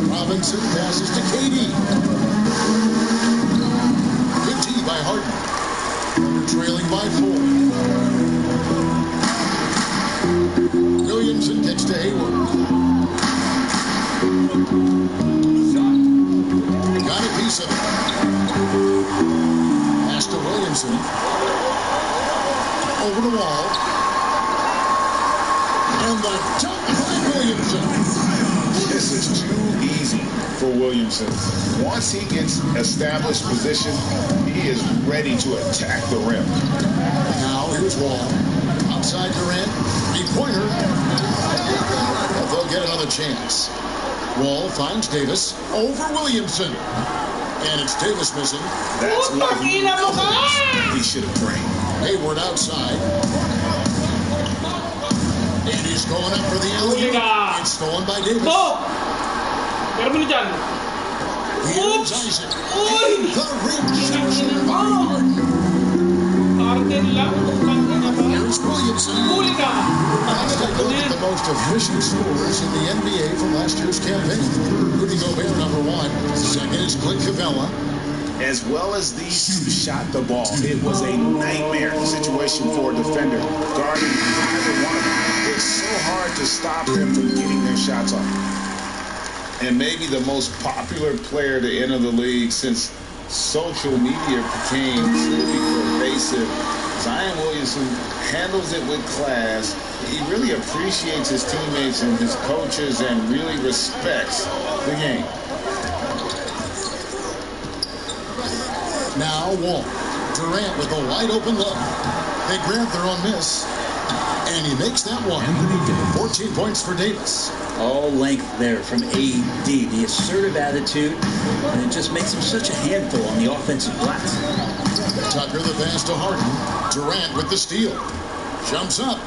Robinson passes to KD. Good tee by Harden. Thunder trailing by 4. Williamson gets to Hayward. Got a piece of it. Pass to Williamson. Over the Wall. And the dunk by Williamson. This is too easy for Williamson. Once he gets established position, he is ready to attack the rim. Now here's Wall. Outside Durant. Three-pointer. They'll get another chance. Wall finds Davis over Williamson. And it's Davis missing. That's what he knows he should have prayed. Hayward outside. And he's going up for the alley-oop. It's stolen by Davis. Pero mo dyan. Here's Isaac. And the rejection by Harden. Harden lang. Here's Williamson. Let's take a look at the most efficient scorers in the NBA from last year's campaign. Rudy Gobert, number 1. Second is Clint Capella. As well as these two shot the ball, it was a nightmare situation for a defender guarding either one of them. It's so hard to stop them from getting their shots off. And maybe the most popular player to enter the league since social media became truly pervasive. Zion Williamson handles it with class. He really appreciates his teammates and his coaches and really respects the game. Now Wall. Durant with a wide open look. They grab their own miss. And he makes that one. 14 points for Davis. All length there from AD. The assertive attitude. And it just makes him such a handful on the offensive glass. Tucker the pass to Harden. Durant with the steal. Jumps up.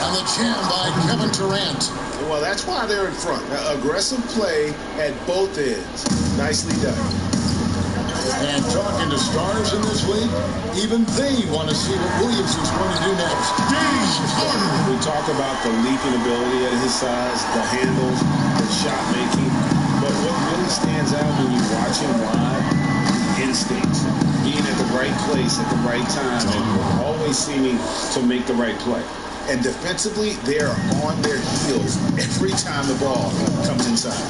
And the jam by Kevin Durant. Well, that's why they're in front. Aggressive play at both ends. Nicely done. And talking to stars in this league, even they want to see what Williamson's going to do next. We talk about the leaping ability at his size, the handles, the shot making. But what really stands out when you watch him live, instincts. Being at the right place at the right time and always seeming to make the right play. And defensively, they are on their heels every time the ball comes inside.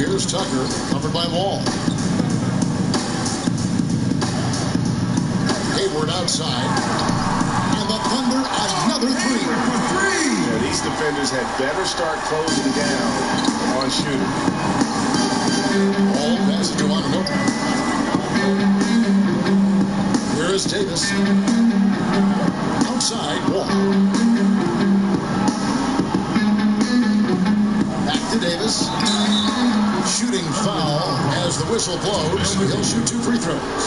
Here's Tucker, covered by Wall. Hayward outside. And the Thunder, another three. Yeah, these defenders had better start closing down on shooting. All passes to Anunoby. Here is Davis. Outside, Wall. Back to Davis. Shooting foul as the whistle blows. He'll shoot 2 free throws.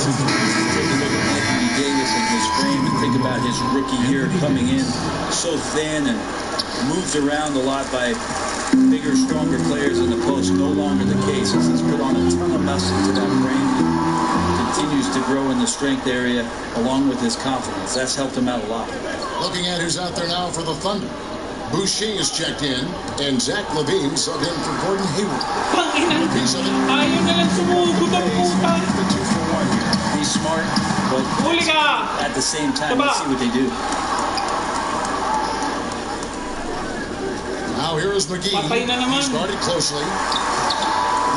Take a look at Anthony Davis and his frame and think about his rookie year coming in so thin and moved around a lot by bigger, stronger players in the post. No longer the case. He's put on a ton of muscle to that frame. Continues to grow in the strength area along with his confidence. That's helped him out a lot. Looking at who's out there now for the Thunder. Boucher is checked in, and Zach LaVine subbed in for Gordon Hayward. A piece of it. He's smart, but at the same time, let's see what they do. Now here is McGee. He's guarded closely.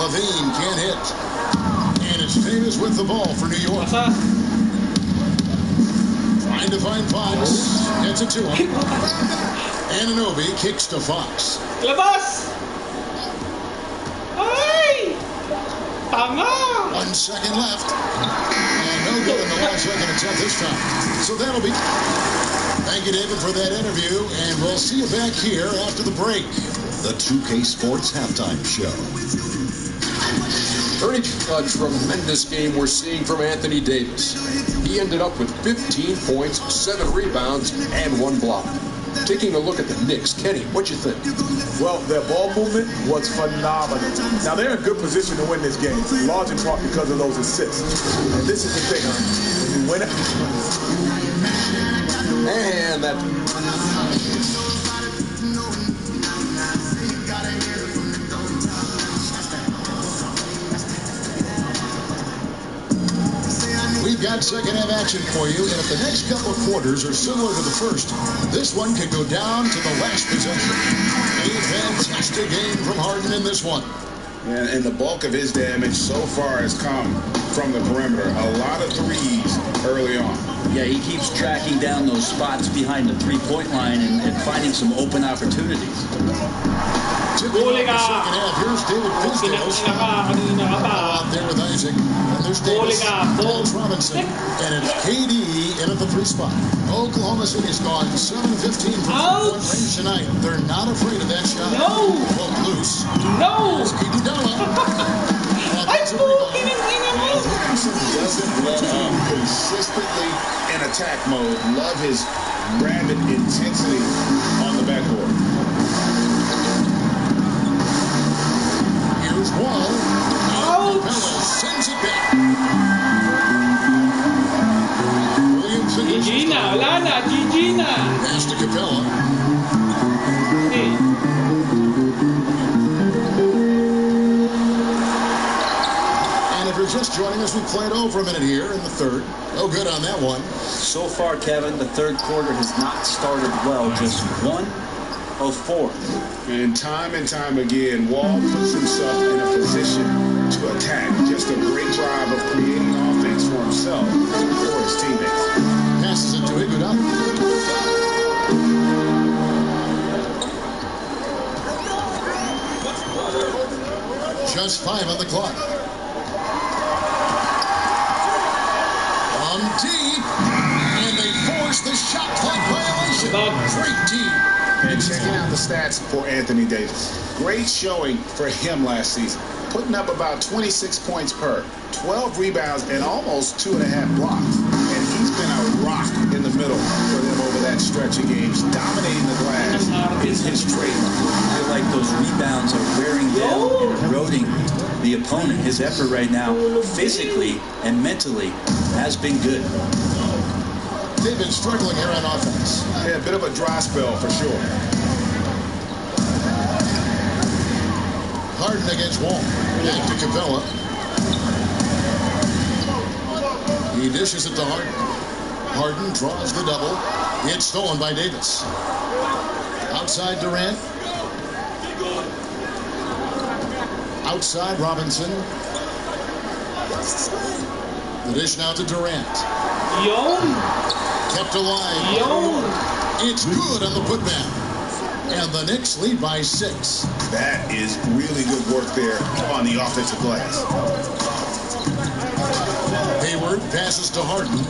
LaVine can't hit. And it's Davis with the ball for New York. Trying to find Fox. Gets it to him. Anunoby kicks to Fox. Labas! Ay! Tama! 1 second left. And no good in the last second attempt this time. So that'll be... Thank you, David, for that interview. And we'll see you back here after the break. The 2K Sports Halftime Show. A tremendous game we're seeing from Anthony Davis. He ended up with 15 points, 7 rebounds, and 1 block. Taking a look at the Knicks, Kenny, what you think? Well, their ball movement was phenomenal. Now, they're in a good position to win this game, large in part because of those assists. And this is the thing, when you win it... And that... We've got second half action for you, and if the next couple of quarters are similar to the first, this one could go down to the last possession. A fantastic game from Harden in this one. And the bulk of his damage so far has come from the perimeter. A lot of threes early on. Yeah, he keeps tracking down those spots behind the three-point line and finding some open opportunities. Huli ka! Here's David Fisdale. Kanina ka pa. Out there with Isaac. And there's Davis. Clarence Robinson. And it's KD in at the 3 spot. Oklahoma City's gone 7-15 from 3-point range tonight. They're not afraid of that shot. No! Broke loose. No! Williamson doesn't let up consistently in attack mode. Love his rabid intensity on the backboard. Here's Wall. Capella sends it back. Williamson. GG na. Wala na. GG na. Pass to Capella. Hey. If you're just joining us, we played over a minute here in the third. No good on that one. So far, Kevin, the third quarter has not started well. Just 1 of 4. And time again, Wall puts himself in a position to attack. Just a great job of creating offense for himself and for his teammates. Passes it to Iguodala. Just 5 on the clock. Deep, and they force the shot clock violation. Great team. And checking out the stats for Anthony Davis. Great showing for him last season. Putting up about 26 points per, 12 rebounds, and almost 2.5 blocks. And he's been a rock in the middle for them over that stretch of games. Dominating the glass is his trademark. I feel like those rebounds are wearing down and eroding the opponent. His effort right now, physically and mentally, has been good. They've been struggling here on offense. Yeah, a bit of a dry spell for sure. Harden against Wall. Back to Capella. He dishes it to Harden. Harden draws the double. It's stolen by Davis. Outside Durant. Outside Robinson. The dish now to Durant. Kept alive. It's good on the putback. And the Knicks lead by 6. That is really good work there on the offensive glass. Hayward passes to Harden.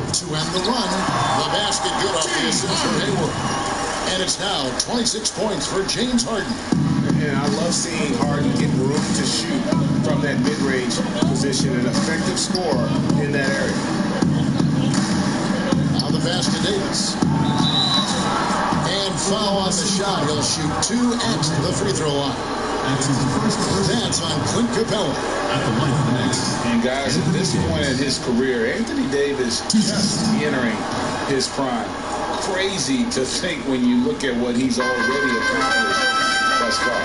To end the run. The basket good off the assist for Hayward. And it's now 26 points for James Harden. And I love seeing Harden get room to shoot from that mid-range position, an effective scorer in that area. Now the pass to Davis. And foul on the shot. He'll shoot 2 at the free throw line. That's on Clint Capella. And guys, at this point in his career, Anthony Davis just entering his prime. Crazy to think when you look at what he's already accomplished thus far.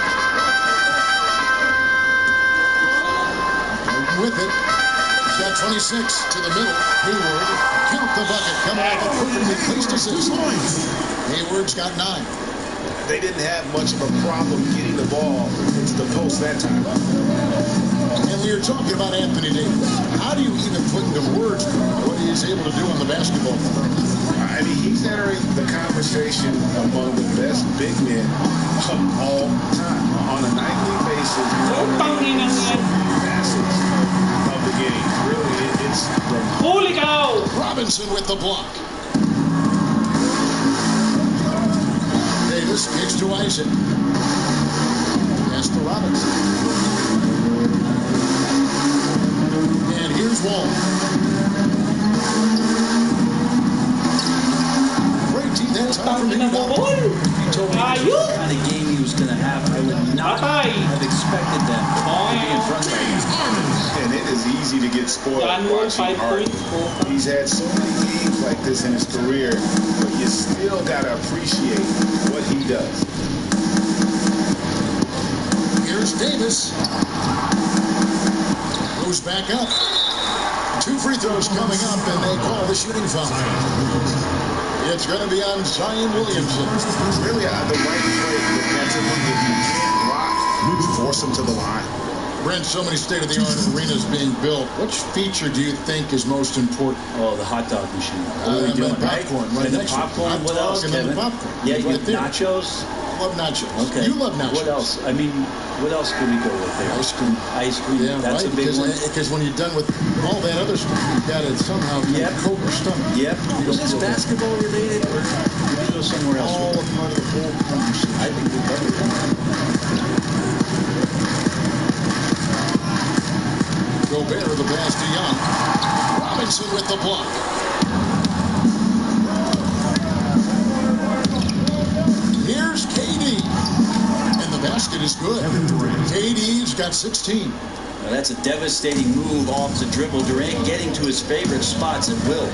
With it. He's got 26 to the middle. Hayward, count the bucket, coming out with perfectly placed assist. Hayward's got 9. They didn't have much of a problem getting the ball into the post that time. And we were talking about Anthony Davis. How do you even put into words what he is able to do on the basketball court? I mean, he's entering the conversation among the best big men of all time. On a nightly basis, facets of the game. Really, it's Holy cow! Robinson with the block. Davis kicks to Isaac. Pass to Robinson. And here's Wall. Great team that time from Iguodala. He told me what kind of game he was going to have. I would not have expected them to be in front right now. And it is easy to get spoiled watching Harden. He's had so many games like this in his career, but you still got to appreciate what he does. Here's Davis. Goes back up. 2 free throws coming up, and they call the shooting foul. It's going to be on Zion Williamson. Really the right play defensively. If you can't block, force him to the line. Brent, so many state-of-the-art arenas being built. Which feature do you think is most important? Oh, the hot dog machine. What are we doing, popcorn, right? And the next to it. popcorn. Hot What dog else, and then Kevin? the popcorn. Yeah, you right there. nachos. I love nachos. Okay. You love nachos. What else? I mean, what else could we go with there? Ice cream. Ice cream. Yeah, That's right. a big one. Because when you're done with all that other stuff, you've got to somehow coat your stomach. Yep. Was this basketball related, or did we go somewhere else? All a part of the whole conversation. I think we covered that. Gobert, the pass to Young. Robinson with the block. Here's KD. And the basket is good. KD's got 16. Now that's a devastating move off the dribble. Durant getting to his favorite spots at will.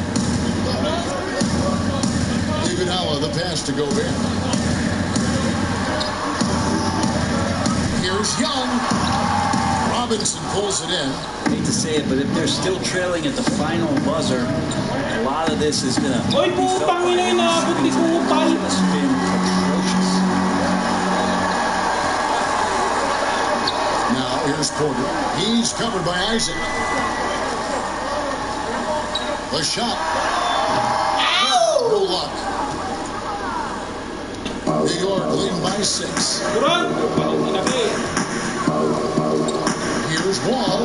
Iguodala, the pass to Gobert. Here's Young. Robinson pulls it in. I hate to say it, but if they're still trailing at the final buzzer, a lot of this is going to be felt by him. It's been atrocious. Now here's Porter. He's covered by Isaac. The shot. Ow! No luck. New York leading by 6. Here's Wall.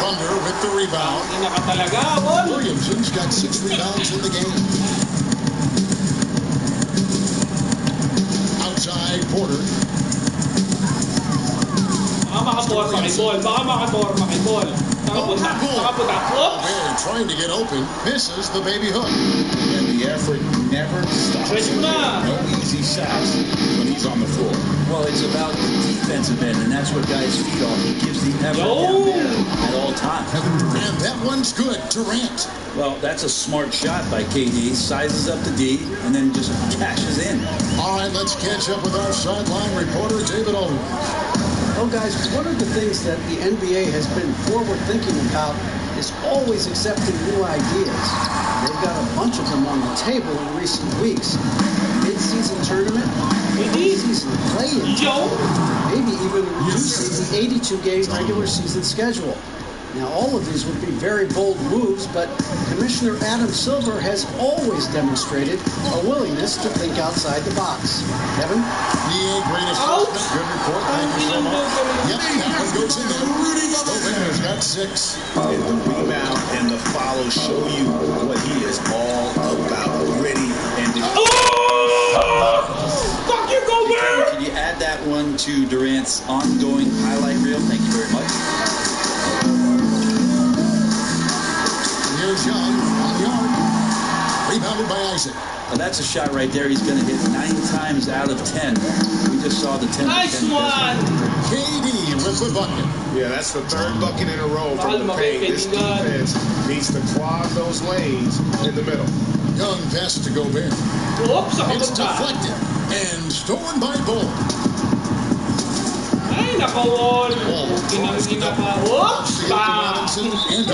Thunder with the rebound. Williamson's got 6 rebounds in the game. Outside Porter. Gobert trying to get open. Misses the baby hook. And the effort never stops. No easy shots when he's on the floor. Well, it's about the defensive end, and that's what guys feed off. He gives the effort down there at all times. And that one's good. Durant. Well, that's a smart shot by KD. Sizes up the D, and then just cashes in. All right, let's catch up with our sideline reporter, David Aldridge. Well, guys, one of the things that the NBA has been forward-thinking about is always accepting new ideas. They've got a bunch of them on the table in recent weeks. Mid-season tournament, mid-season play-in, maybe even reducing the 82-game regular season schedule. Now, all of these would be very bold moves, but Commissioner Adam Silver has always demonstrated a willingness to think outside the box. Kevin? Great assessment. Good report. Thank you so much. Yep, that one goes in there. Gobert's got 6. And the rebound and the follow show you what he is all about. Gritty and Fuck you, Gobert! Can you add that one to Durant's ongoing highlight reel? Thank you very much. Here's Young on the arc. Rebounded by Isaac. Well, that's a shot right there. He's going to hit 9 times out of 10. We just saw the 10. Nice one! KD with the bucket. Yeah, that's the 3rd bucket in a row from the paint. This defense needs to clog those lanes in the middle. Young pass to Gobert. It's deflected and stolen by Bull. Ay, naka-wall. Kinang-ina pa. Whoops! Robinson and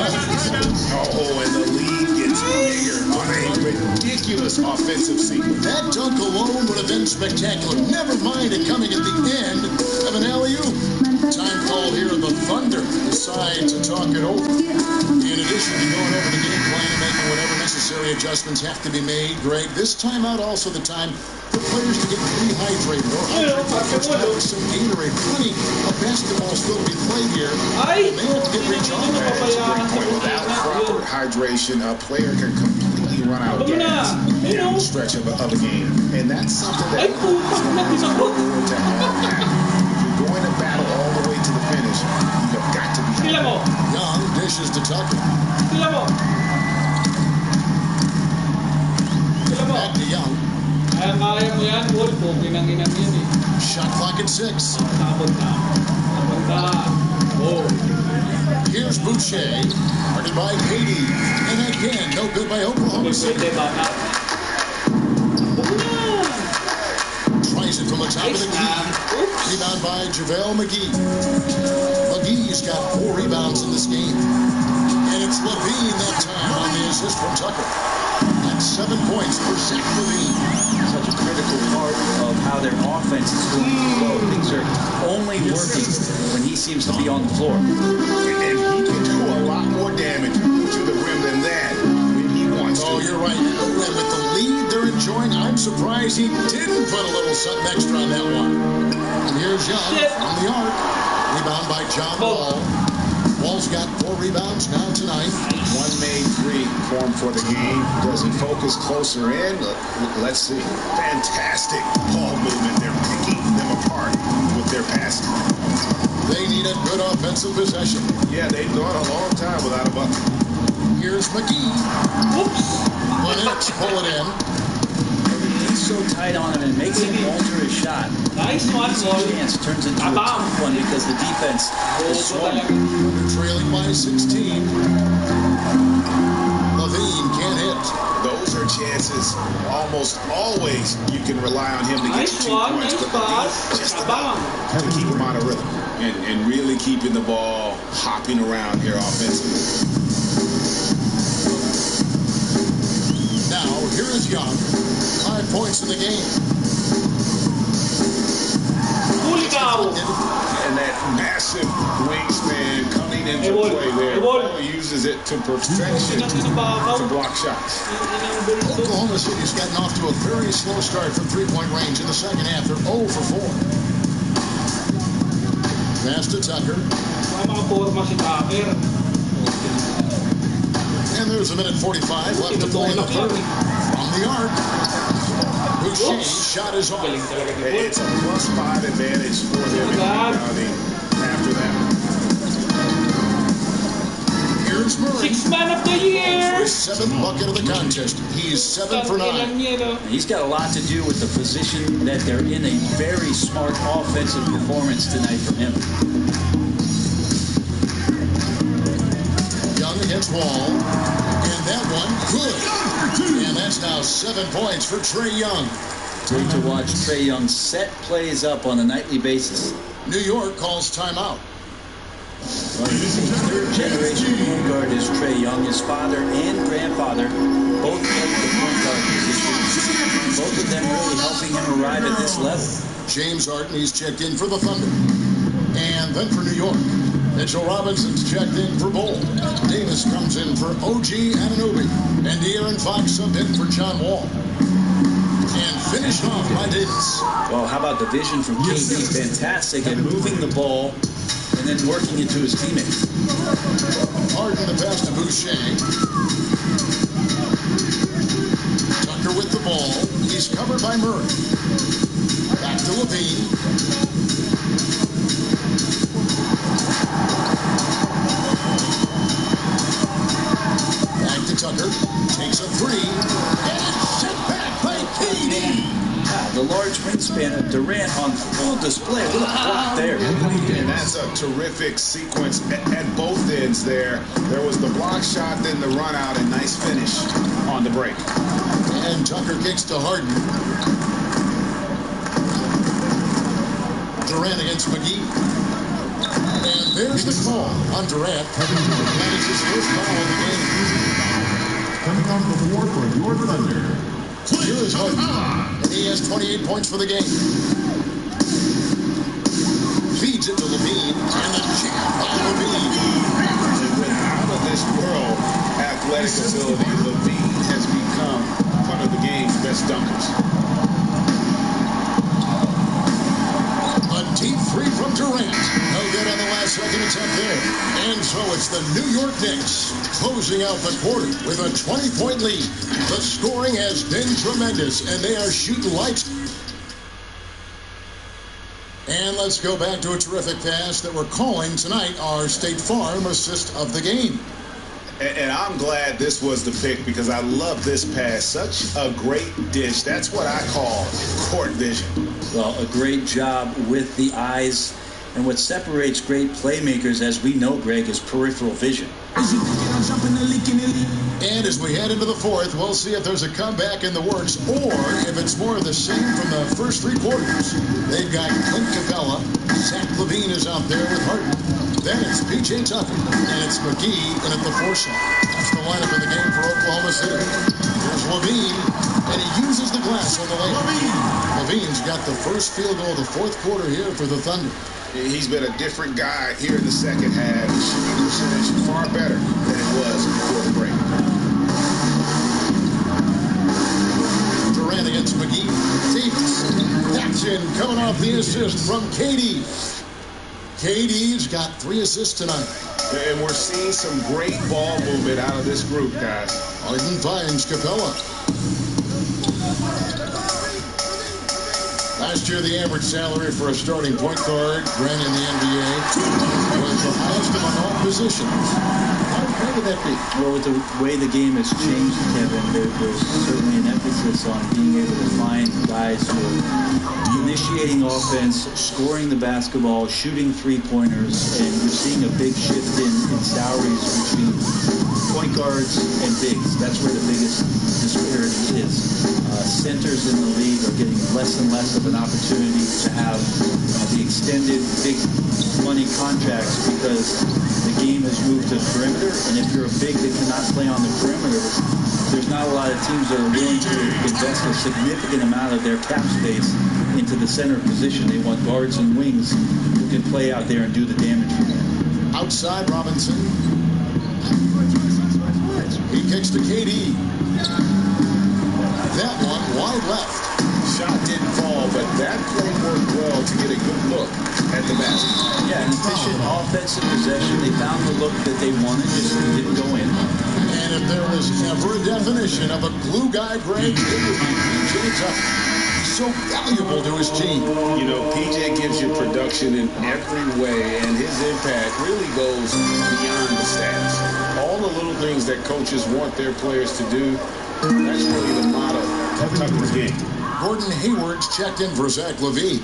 Oh, and the lead gets bigger on a ridiculous offensive sequence. That dunk alone would have been spectacular. Never mind it coming at the end of an alley-oop. Time called here. The Thunder decide to talk it over. In addition to going over the game plan and making whatever necessary adjustments have to be made, Greg, this timeout also the time for players to get rehydrated or hydrate for the first time with some Gatorade. Plenty of basketball still to be played here. They have to get recharged. That's a great point. Without proper hydration, a player can completely run out of gas down the stretch of a game. And that's something that is important to have. If you're going to battle all the way to the finish, you have got to be hydrated. Young dishes to Tucker. Back to Young. Kaya mo yan, Paul. Pinanginan yan eh. Shot clock at 6. Here's Boucher. Guarded by KD. And again, no good by Oklahoma City. Tries it from the top of the key. Rebound by JaVale McGee. McGee's got 4 rebounds in this game. And it's Levine that time on the assist from Tucker. That's 7 points for Zach Levine. Such a critical part of how their offense is going to flow. Things are only working when he seems to be on the floor. And he can do a lot more damage to the rim than that when he wants to. Oh, you're right. And with the lead they're enjoying, I'm surprised he didn't put a little something extra on that one. And here's Young from the arc. Rebound by John Wall. Wall's got 4 rebounds now tonight. One made 3 form for the game. Does he focus closer in? Let's see. Fantastic ball movement. They're picking them apart with their passing. They need a good offensive possession. Yeah, they've gone a long time without a bucket. Here's McGee. Whoops. Lennox pull it in. He's so tight on him and makes him alter his shot. Nice one, Easy chance turns into a tough one because the defense is swarming. They're trailing by 16. Levine can't hit. Those are chances almost always you can rely on him to get you 2 points. Nice But pass. just enough to keep him out of rhythm and really keeping the ball hopping around here offensively. Now, here is Young. 5 points in the game. And that massive wingspan coming into play there. He uses it to perfection to block shots. Oklahoma City's gotten off to a very slow start from three-point range in the second half. They're 0 for 4. Pass to Tucker. And there's a minute 45 left to play in the third. From the arc. Boucher's shot is off. It's a +5 advantage for them in rebounding after that. Here's Murray. 6th man of the year. His 7th bucket of the contest. He's 7 for 9. He's got a lot to do with the position that they're in. A very smart offensive performance tonight from him. Young against Wall. And that one, good. And that's now 7 points for Trae Young. Great to watch Trae Young set plays up on a nightly basis. New York calls timeout. Well, he's a third-generation point guard is Trae Young. His father and grandfather both played the point guard position. Both of them really helping him arrive at this level. James Harden, he's checked in for the Thunder. And then for New York, Mitchell Robinson's checked in for Bull. Davis comes in for OG Anunoby. And De'Aaron Fox subbed in for John Wall. And finished off by Davis. Well, how about the vision from KD? Fantastic at moving the ball and then working it to his teammates. Harden the pass to Boucher. Tucker with the ball. He's covered by Murray. Back to Levine. Back to Tucker. Takes a 3. And set back by KD. The large wingspan of Durant on full display. What a block there. And that's a terrific sequence at both ends there. There was the block shot, then the run out, and nice finish on the break. And Tucker kicks to Harden. Durant against McGee. And there's the call on Durant. That is his first foul of the game. Coming on the floor for your Thunder. Here is Harden. And he has 28 points for the game. Feeds it to Levine. And the jam by Levine. With out of this world athletic ability, Levine has become one of the game's best dunkers. A deep 3 from Durant. No good on the last second attempt there. And so it's the New York Knicks closing out the quarter with a 20-point lead. The scoring has been tremendous, and they are shooting lights. And let's go back to a terrific pass that we're calling tonight our State Farm assist of the game. And I'm glad this was the pick because I love this pass. Such a great dish. That's what I call court vision. Well, a great job with the eyes. And what separates great playmakers, as we know, Greg, is peripheral vision. And as we head into the fourth, we'll see if there's a comeback in the works or if it's more of the same from the first 3 quarters. They've got Clint Capella. Zach LaVine is out there with Harden. Then it's P.J. Tucker. And it's McGee in at the 4 slot. That's the lineup in the game for Oklahoma City. There's LaVine. And he uses the glass on the layup. Levine's got the first field goal of the fourth quarter here for the Thunder. He's been a different guy here in the second half. His shooting percentage far better than it was before the break. Durant against McGee. Davis. That's in, coming off the assist from KD. KD's got 3 assists tonight. And we're seeing some great ball movement out of this group, guys. Harden finds Capella. Last year, the average salary for a starting point guard, granted in the NBA, was the highest among all positions. How would that be? Well, with the way the game has changed, Kevin, there's certainly an emphasis on being able to find guys who are initiating offense, scoring the basketball, shooting three-pointers, and you're seeing a big shift in salaries between point guards and bigs. That's where the biggest disparity is. Centers in the league are getting less and less of an opportunity to have the extended big money contracts because the game has moved to the perimeter, and if you're a big that cannot play on the perimeter, there's not a lot of teams that are willing to invest a significant amount of their cap space into the center position. They want guards and wings who can play out there and do the damage for them. Outside, Robinson. He kicks to KD. That one wide left. Shot didn't fall, but that play worked well to get a good look at the basket. Yeah, an efficient offensive possession. They found the look that they wanted, just didn't go in. And if there was ever a definition of a glue guy, Greg, it would be PJ Tucker. He's so valuable to his team. You know, PJ gives you production in every way, and his impact really goes beyond the stats. All the little things that coaches want their players to do, that's really the motto of Tucker's game. Gordon Hayward's checked in for Zach LaVine.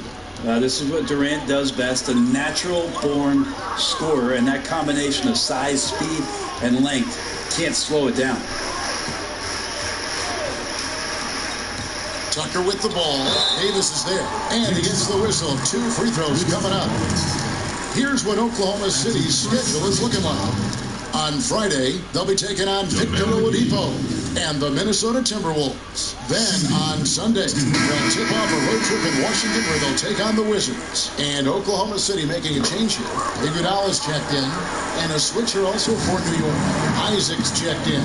This is what Durant does best, a natural-born scorer, and that combination of size, speed, and length can't slow it down. Tucker with the ball. Davis is there. And he gets the whistle. 2 free throws coming up. Here's what Oklahoma City's schedule is looking like. On Friday, they'll be taking on Victor Oladipo and the Minnesota Timberwolves. Then on Sunday, they'll tip off a road trip in Washington where they'll take on the Wizards. And Oklahoma City making a change here. Iguodala's checked in, and a switcher also for New York. Isaac's checked in.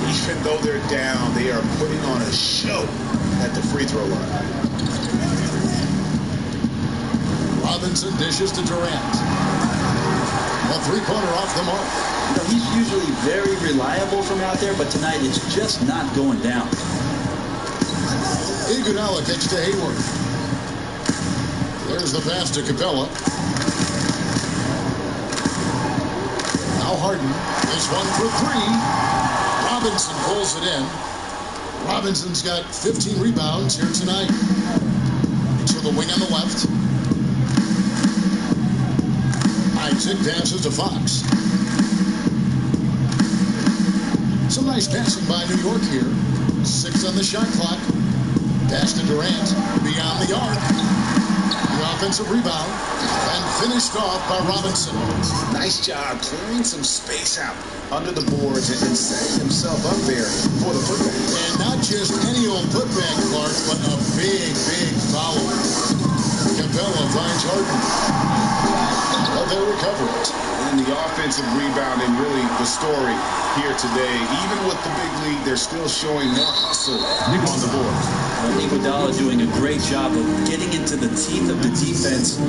Even though they're down, they are putting on a show at the free throw line. Robinson dishes to Durant. A three-pointer off the mark. You know, he's usually very reliable from out there, but tonight it's just not going down. Iguodala kicks to Hayward. There's the pass to Capella. Now Harden. This one for 3. Robinson pulls it in. Robinson's got 15 rebounds here tonight. To the wing on the left. Isaac passes to Fox. Some nice passing by New York here. 6 on the shot clock. Pass to Durant. Beyond the arc. The offensive rebound. And finished off by Robinson. Nice job clearing some space out under the boards and setting himself up there for the putback. And not just any old putback, Clark, but a big, big foul. Capella finds Harden. Well, they recover it. And the offensive rebounding really the story here today. Even with the big lead, they're still showing more hustle on the board. Iguodala doing a great job of getting into the teeth of the defense.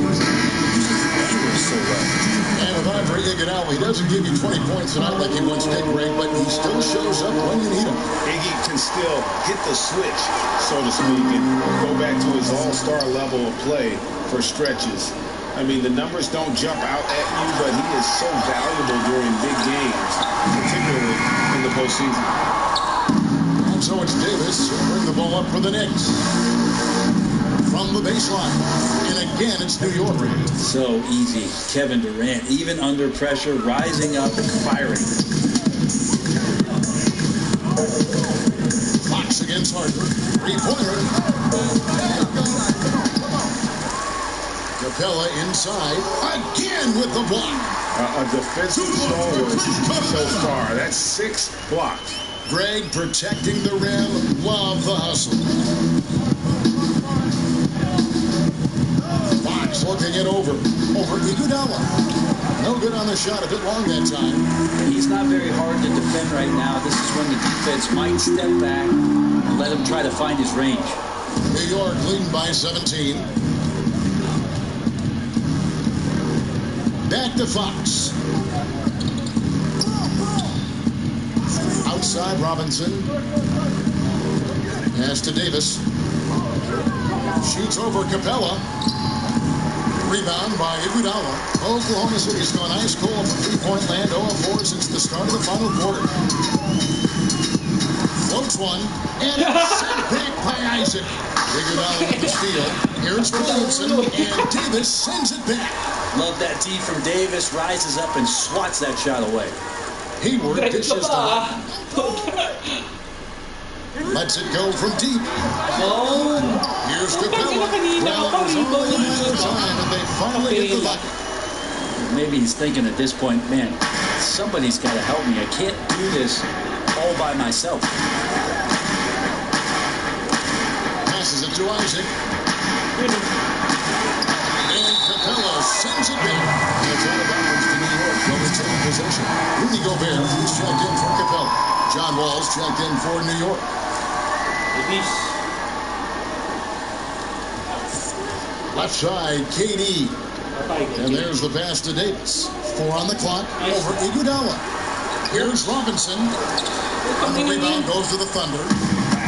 So well. And with Andre Iguodala, he doesn't give you 20 points tonight like he once did, Greg, but he still shows up when you need him. Iggy can still hit the switch, so to speak, and go back to his all-star level of play for stretches. I mean, the numbers don't jump out at you, but he is so valuable during big games, particularly in the postseason. And so it's Davis who bring the ball up for the Knicks. From the baseline. And again, it's New York. So easy. Kevin Durant, even under pressure, rising up and firing. Fox against Harden. 3-pointer. Capella inside, again with the block. A defensive stalwart so far. That's 6 blocks. Greg protecting the rim. Love the hustle. Fox looking it over Iguodala. No good on the shot. A bit long that time. He's not very hard to defend right now. This is when the defense might step back and let him try to find his range. New York leading by 17. Back to Fox. Outside Robinson. Pass to Davis. Shoots over Capella. Rebound by Iguodala. Oklahoma City's gone ice cold from three-point land. 0-4 since the start of the final quarter. Floats one. And it's sent back by Isaac. Iguodala with the steal. Here's Williamson. And Davis sends it back. Love that D from Davis. Rises up and swats that shot away. Hayward dishes to lets it go from deep. Oh. Here's Capella. Well, it was only a matter of time, and they finally hit the bucket. Maybe he's thinking at this point, man, somebody's got to help me. I can't do this all by myself. Passes it to Isaac. And Capella sends it back. And it's out of bounds to New York. Well, it's in possession. Rudy Gobert is checked in for Capella. John Wall's checked in for New York. Left side, KD. And there's the pass to Davis. 4 on the clock over Iguodala. Here's Robinson. And the rebound goes to the Thunder.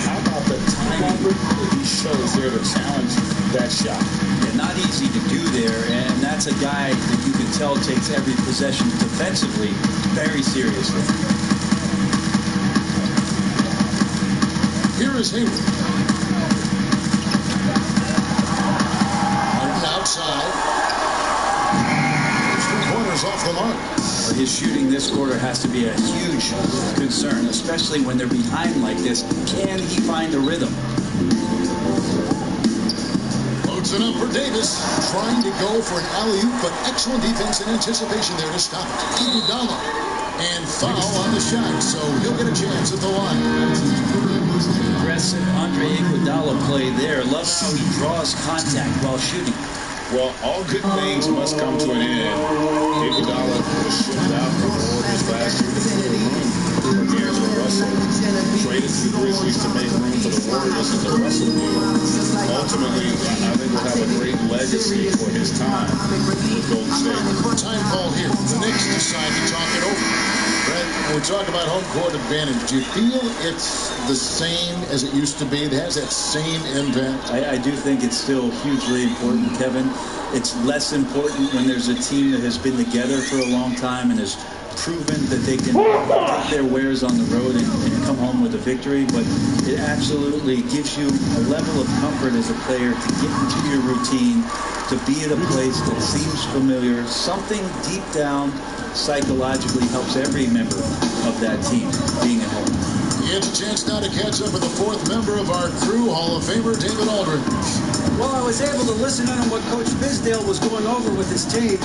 How about the timing he shows there to challenge that shot? Yeah, not easy to do there, and that's a guy that you can tell takes every possession defensively very seriously. Here is Hayward. Martin outside. His 3 pointers off the mark. His shooting this quarter has to be a huge concern, especially when they're behind like this. Can he find a rhythm? Loads it up for Davis. Trying to go for an alley-oop, but excellent defense and anticipation there to stop it. Iguodala. And foul on the shot, so he'll get a chance at the line. Aggressive Andre Iguodala play there. Love how he draws contact while shooting. Well, all good things must come to an end. Iguodala was shipped out from the Warriors last year to fill the room for D'Angelo Russell. Traded to the Grizzlies to make room for the Warriors in the Russell deal. Ultimately, I think we'll have a great legacy for his time with Golden State. Time call here. The Knicks decide to talk it over. Brett, when we talk about home court advantage, do you feel it's the same as it used to be? It has that same impact? I do think it's still hugely important, Kevin. It's less important when there's a team that has been together for a long time and has proven that they can take their wares on the road and come home with a victory, but it absolutely gives you a level of comfort as a player to get into your routine, to be at a place that seems familiar. Something deep down psychologically helps every member of that team being at home. He has a chance now to catch up with the 4th member of our crew, Hall of Famer David Aldridge. Well, I was able to listen in on what Coach Fizdale was going over with his team.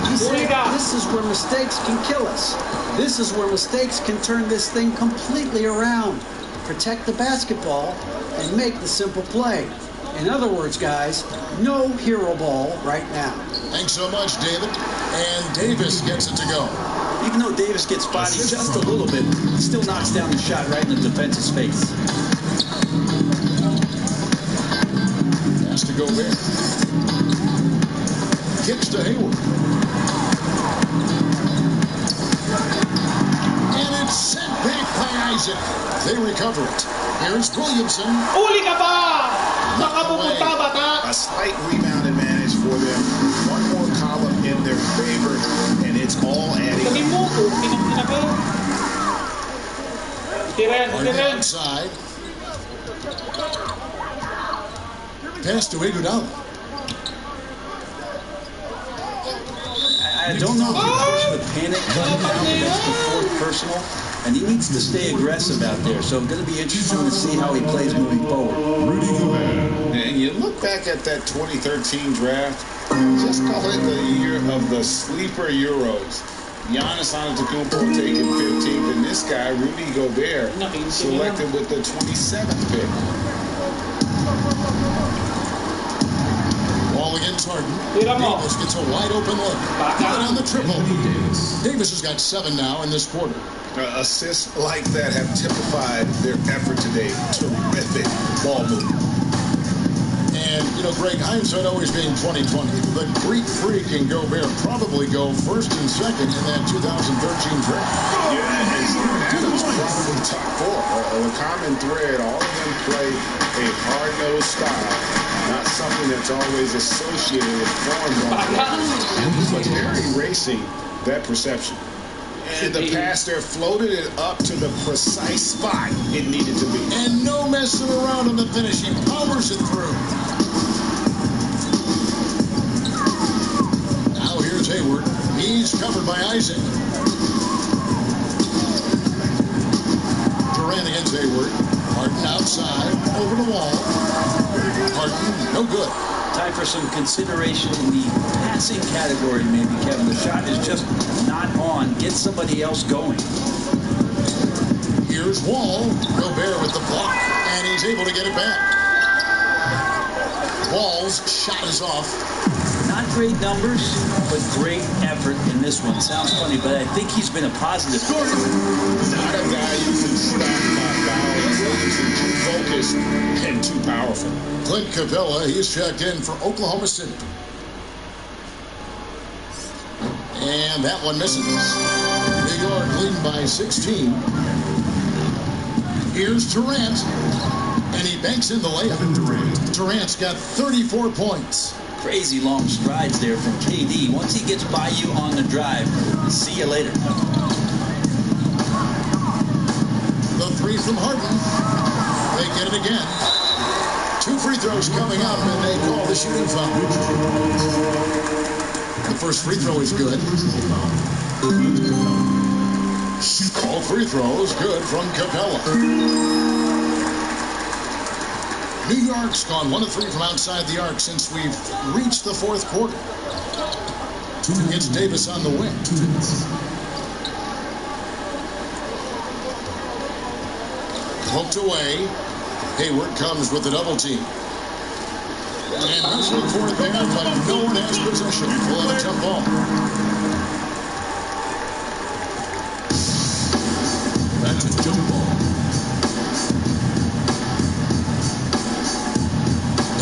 He said, this is where mistakes can kill us. This is where mistakes can turn this thing completely around. Protect the basketball and make the simple play. In other words, guys, no hero ball right now. Thanks so much, David. And Davis gets it to go. Even though Davis gets bodied just a little bit, he still knocks down the shot right in the defense's face. Has to go there. Kicks to Hayward. And it's sent back by Isaac. They recover it. Here's Williamson. Uli ka ba? Nakapupunta ba ta? A slight rebound advantage for them. One more column in their favor, and it's all adding up. On the outside. Pass to Iguodala. I don't know if he pushed the panic button now, but that's the 4th personal, and he needs to stay aggressive out there. So it's going to be interesting to see how he plays moving forward. And you look back at that 2013 draft, just call it the year of the sleeper Euros. Giannis Antetokounmpo taking 15th, and this guy, Rudy Gobert, selected with the 27th pick. Ball against Harden. Davis gets a wide open look. Got on the triple. Davis has got 7 now in this quarter. Assists like that have typified their effort today. Terrific ball movement. And, you know, Greg, hindsight always being 2020. The Greek Freak and Gobert probably go first and second in that 2013 draft. Yeah, and Adams probably top 4. The common thread, all of them play a hard-nosed style. Not something that's always associated with form, but they're erasing that perception. And the pass there floated it up to the precise spot it needed to be. And no messing around on the finish. He powers it through. Now here's Hayward. He's covered by Isaac. Durant against Hayward. Harden outside. Over the wall. Harden, no good. Time for some consideration in the passing category, maybe, Kevin. The shot is just not on. Get somebody else going. Here's Wall. Gobert with the block, and he's able to get it back. Wall's shot is off. Not great numbers, but great effort in this one. Sounds funny, but I think he's been a positive. Not a guy you can stop by foul. He's too focused and too powerful. Clint Capella, he's checked in for Oklahoma City. And that one misses. New York leading by 16. Here's Durant. And he banks in the layup. Durant's got 34 points. Crazy long strides there from KD. Once he gets by you on the drive, see you later. The 3 from Harden. They get it again. 2 free throws coming up, and they call the shooting foul. The first free throw is good. All free throws good from Capella. New York's gone 1 of 3 from outside the arc since we've reached the 4th quarter. Gets Davis on the wing. Poked away. Hayward comes with the double team. And wrestling for it there, but no one has possession. We'll have a jump ball. That's a jump ball.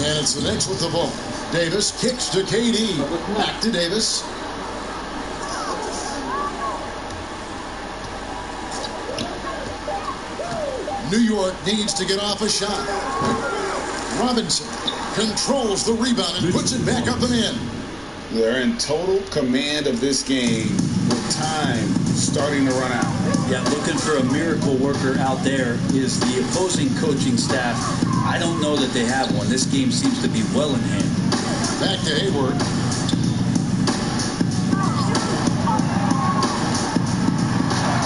And it's the Knicks with the ball. Davis kicks to KD. Back to Davis. New York needs to get off a shot. Robinson controls the rebound and puts it back up and in. They're in total command of this game with time starting to run out. Yeah, looking for a miracle worker out there is the opposing coaching staff. I don't know that they have one. This game seems to be well in hand. Back to Hayward.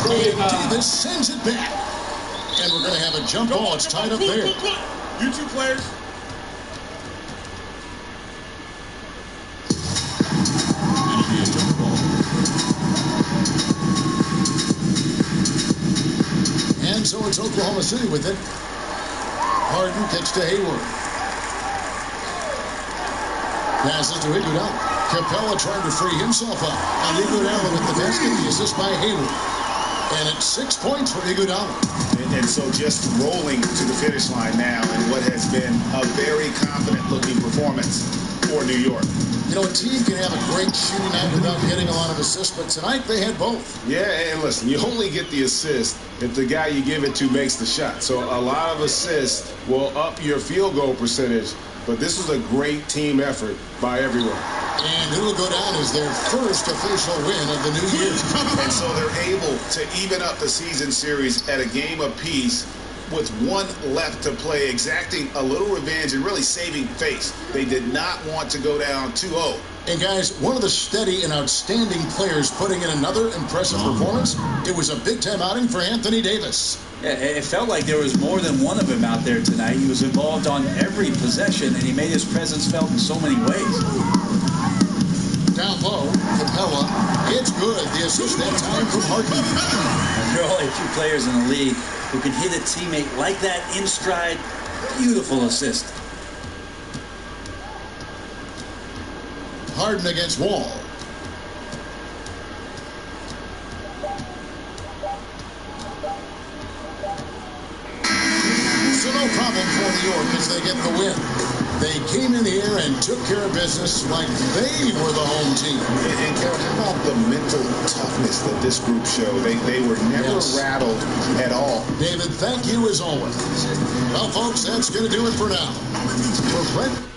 Davis sends it back. And we're going to have a jump ball. It's tied up there. You 2 players. And so it's Oklahoma City with it. Harden kicks to Hayward. Passes to Iguodala. Capella trying to free himself up. And Iguodala with the basket. The assist by Hayward. And it's 6 points for Iguodala. And so just rolling to the finish line now in what has been a very confident-looking performance for New York. You know, a team can have a great shooting night without getting a lot of assists, but tonight they had both. Yeah, and listen, you only get the assist if the guy you give it to makes the shot. So a lot of assists will up your field goal percentage, but this was a great team effort by everyone. And it will go down as their first official win of the new year. And so they're able to even up the season series at a game apiece with 1 left to play, exacting a little revenge and really saving face. They did not want to go down 2-0. And guys, one of the steady and outstanding players putting in another impressive performance, it was a big-time outing for Anthony Davis. Yeah, it felt like there was more than one of him out there tonight. He was involved on every possession, and he made his presence felt in so many ways. Down low, Capella. It's good. The assist that time from Harden. There are only a few players in the league who can hit a teammate like that in stride. Beautiful assist. Harden against Wall. So no problem for New York as they get the win. They came in here and took care of business like they were the home team. And Kevin, how about the mental toughness that this group showed? They were never rattled at all. David, thank you as always. Well, folks, that's going to do it for now. For Brent.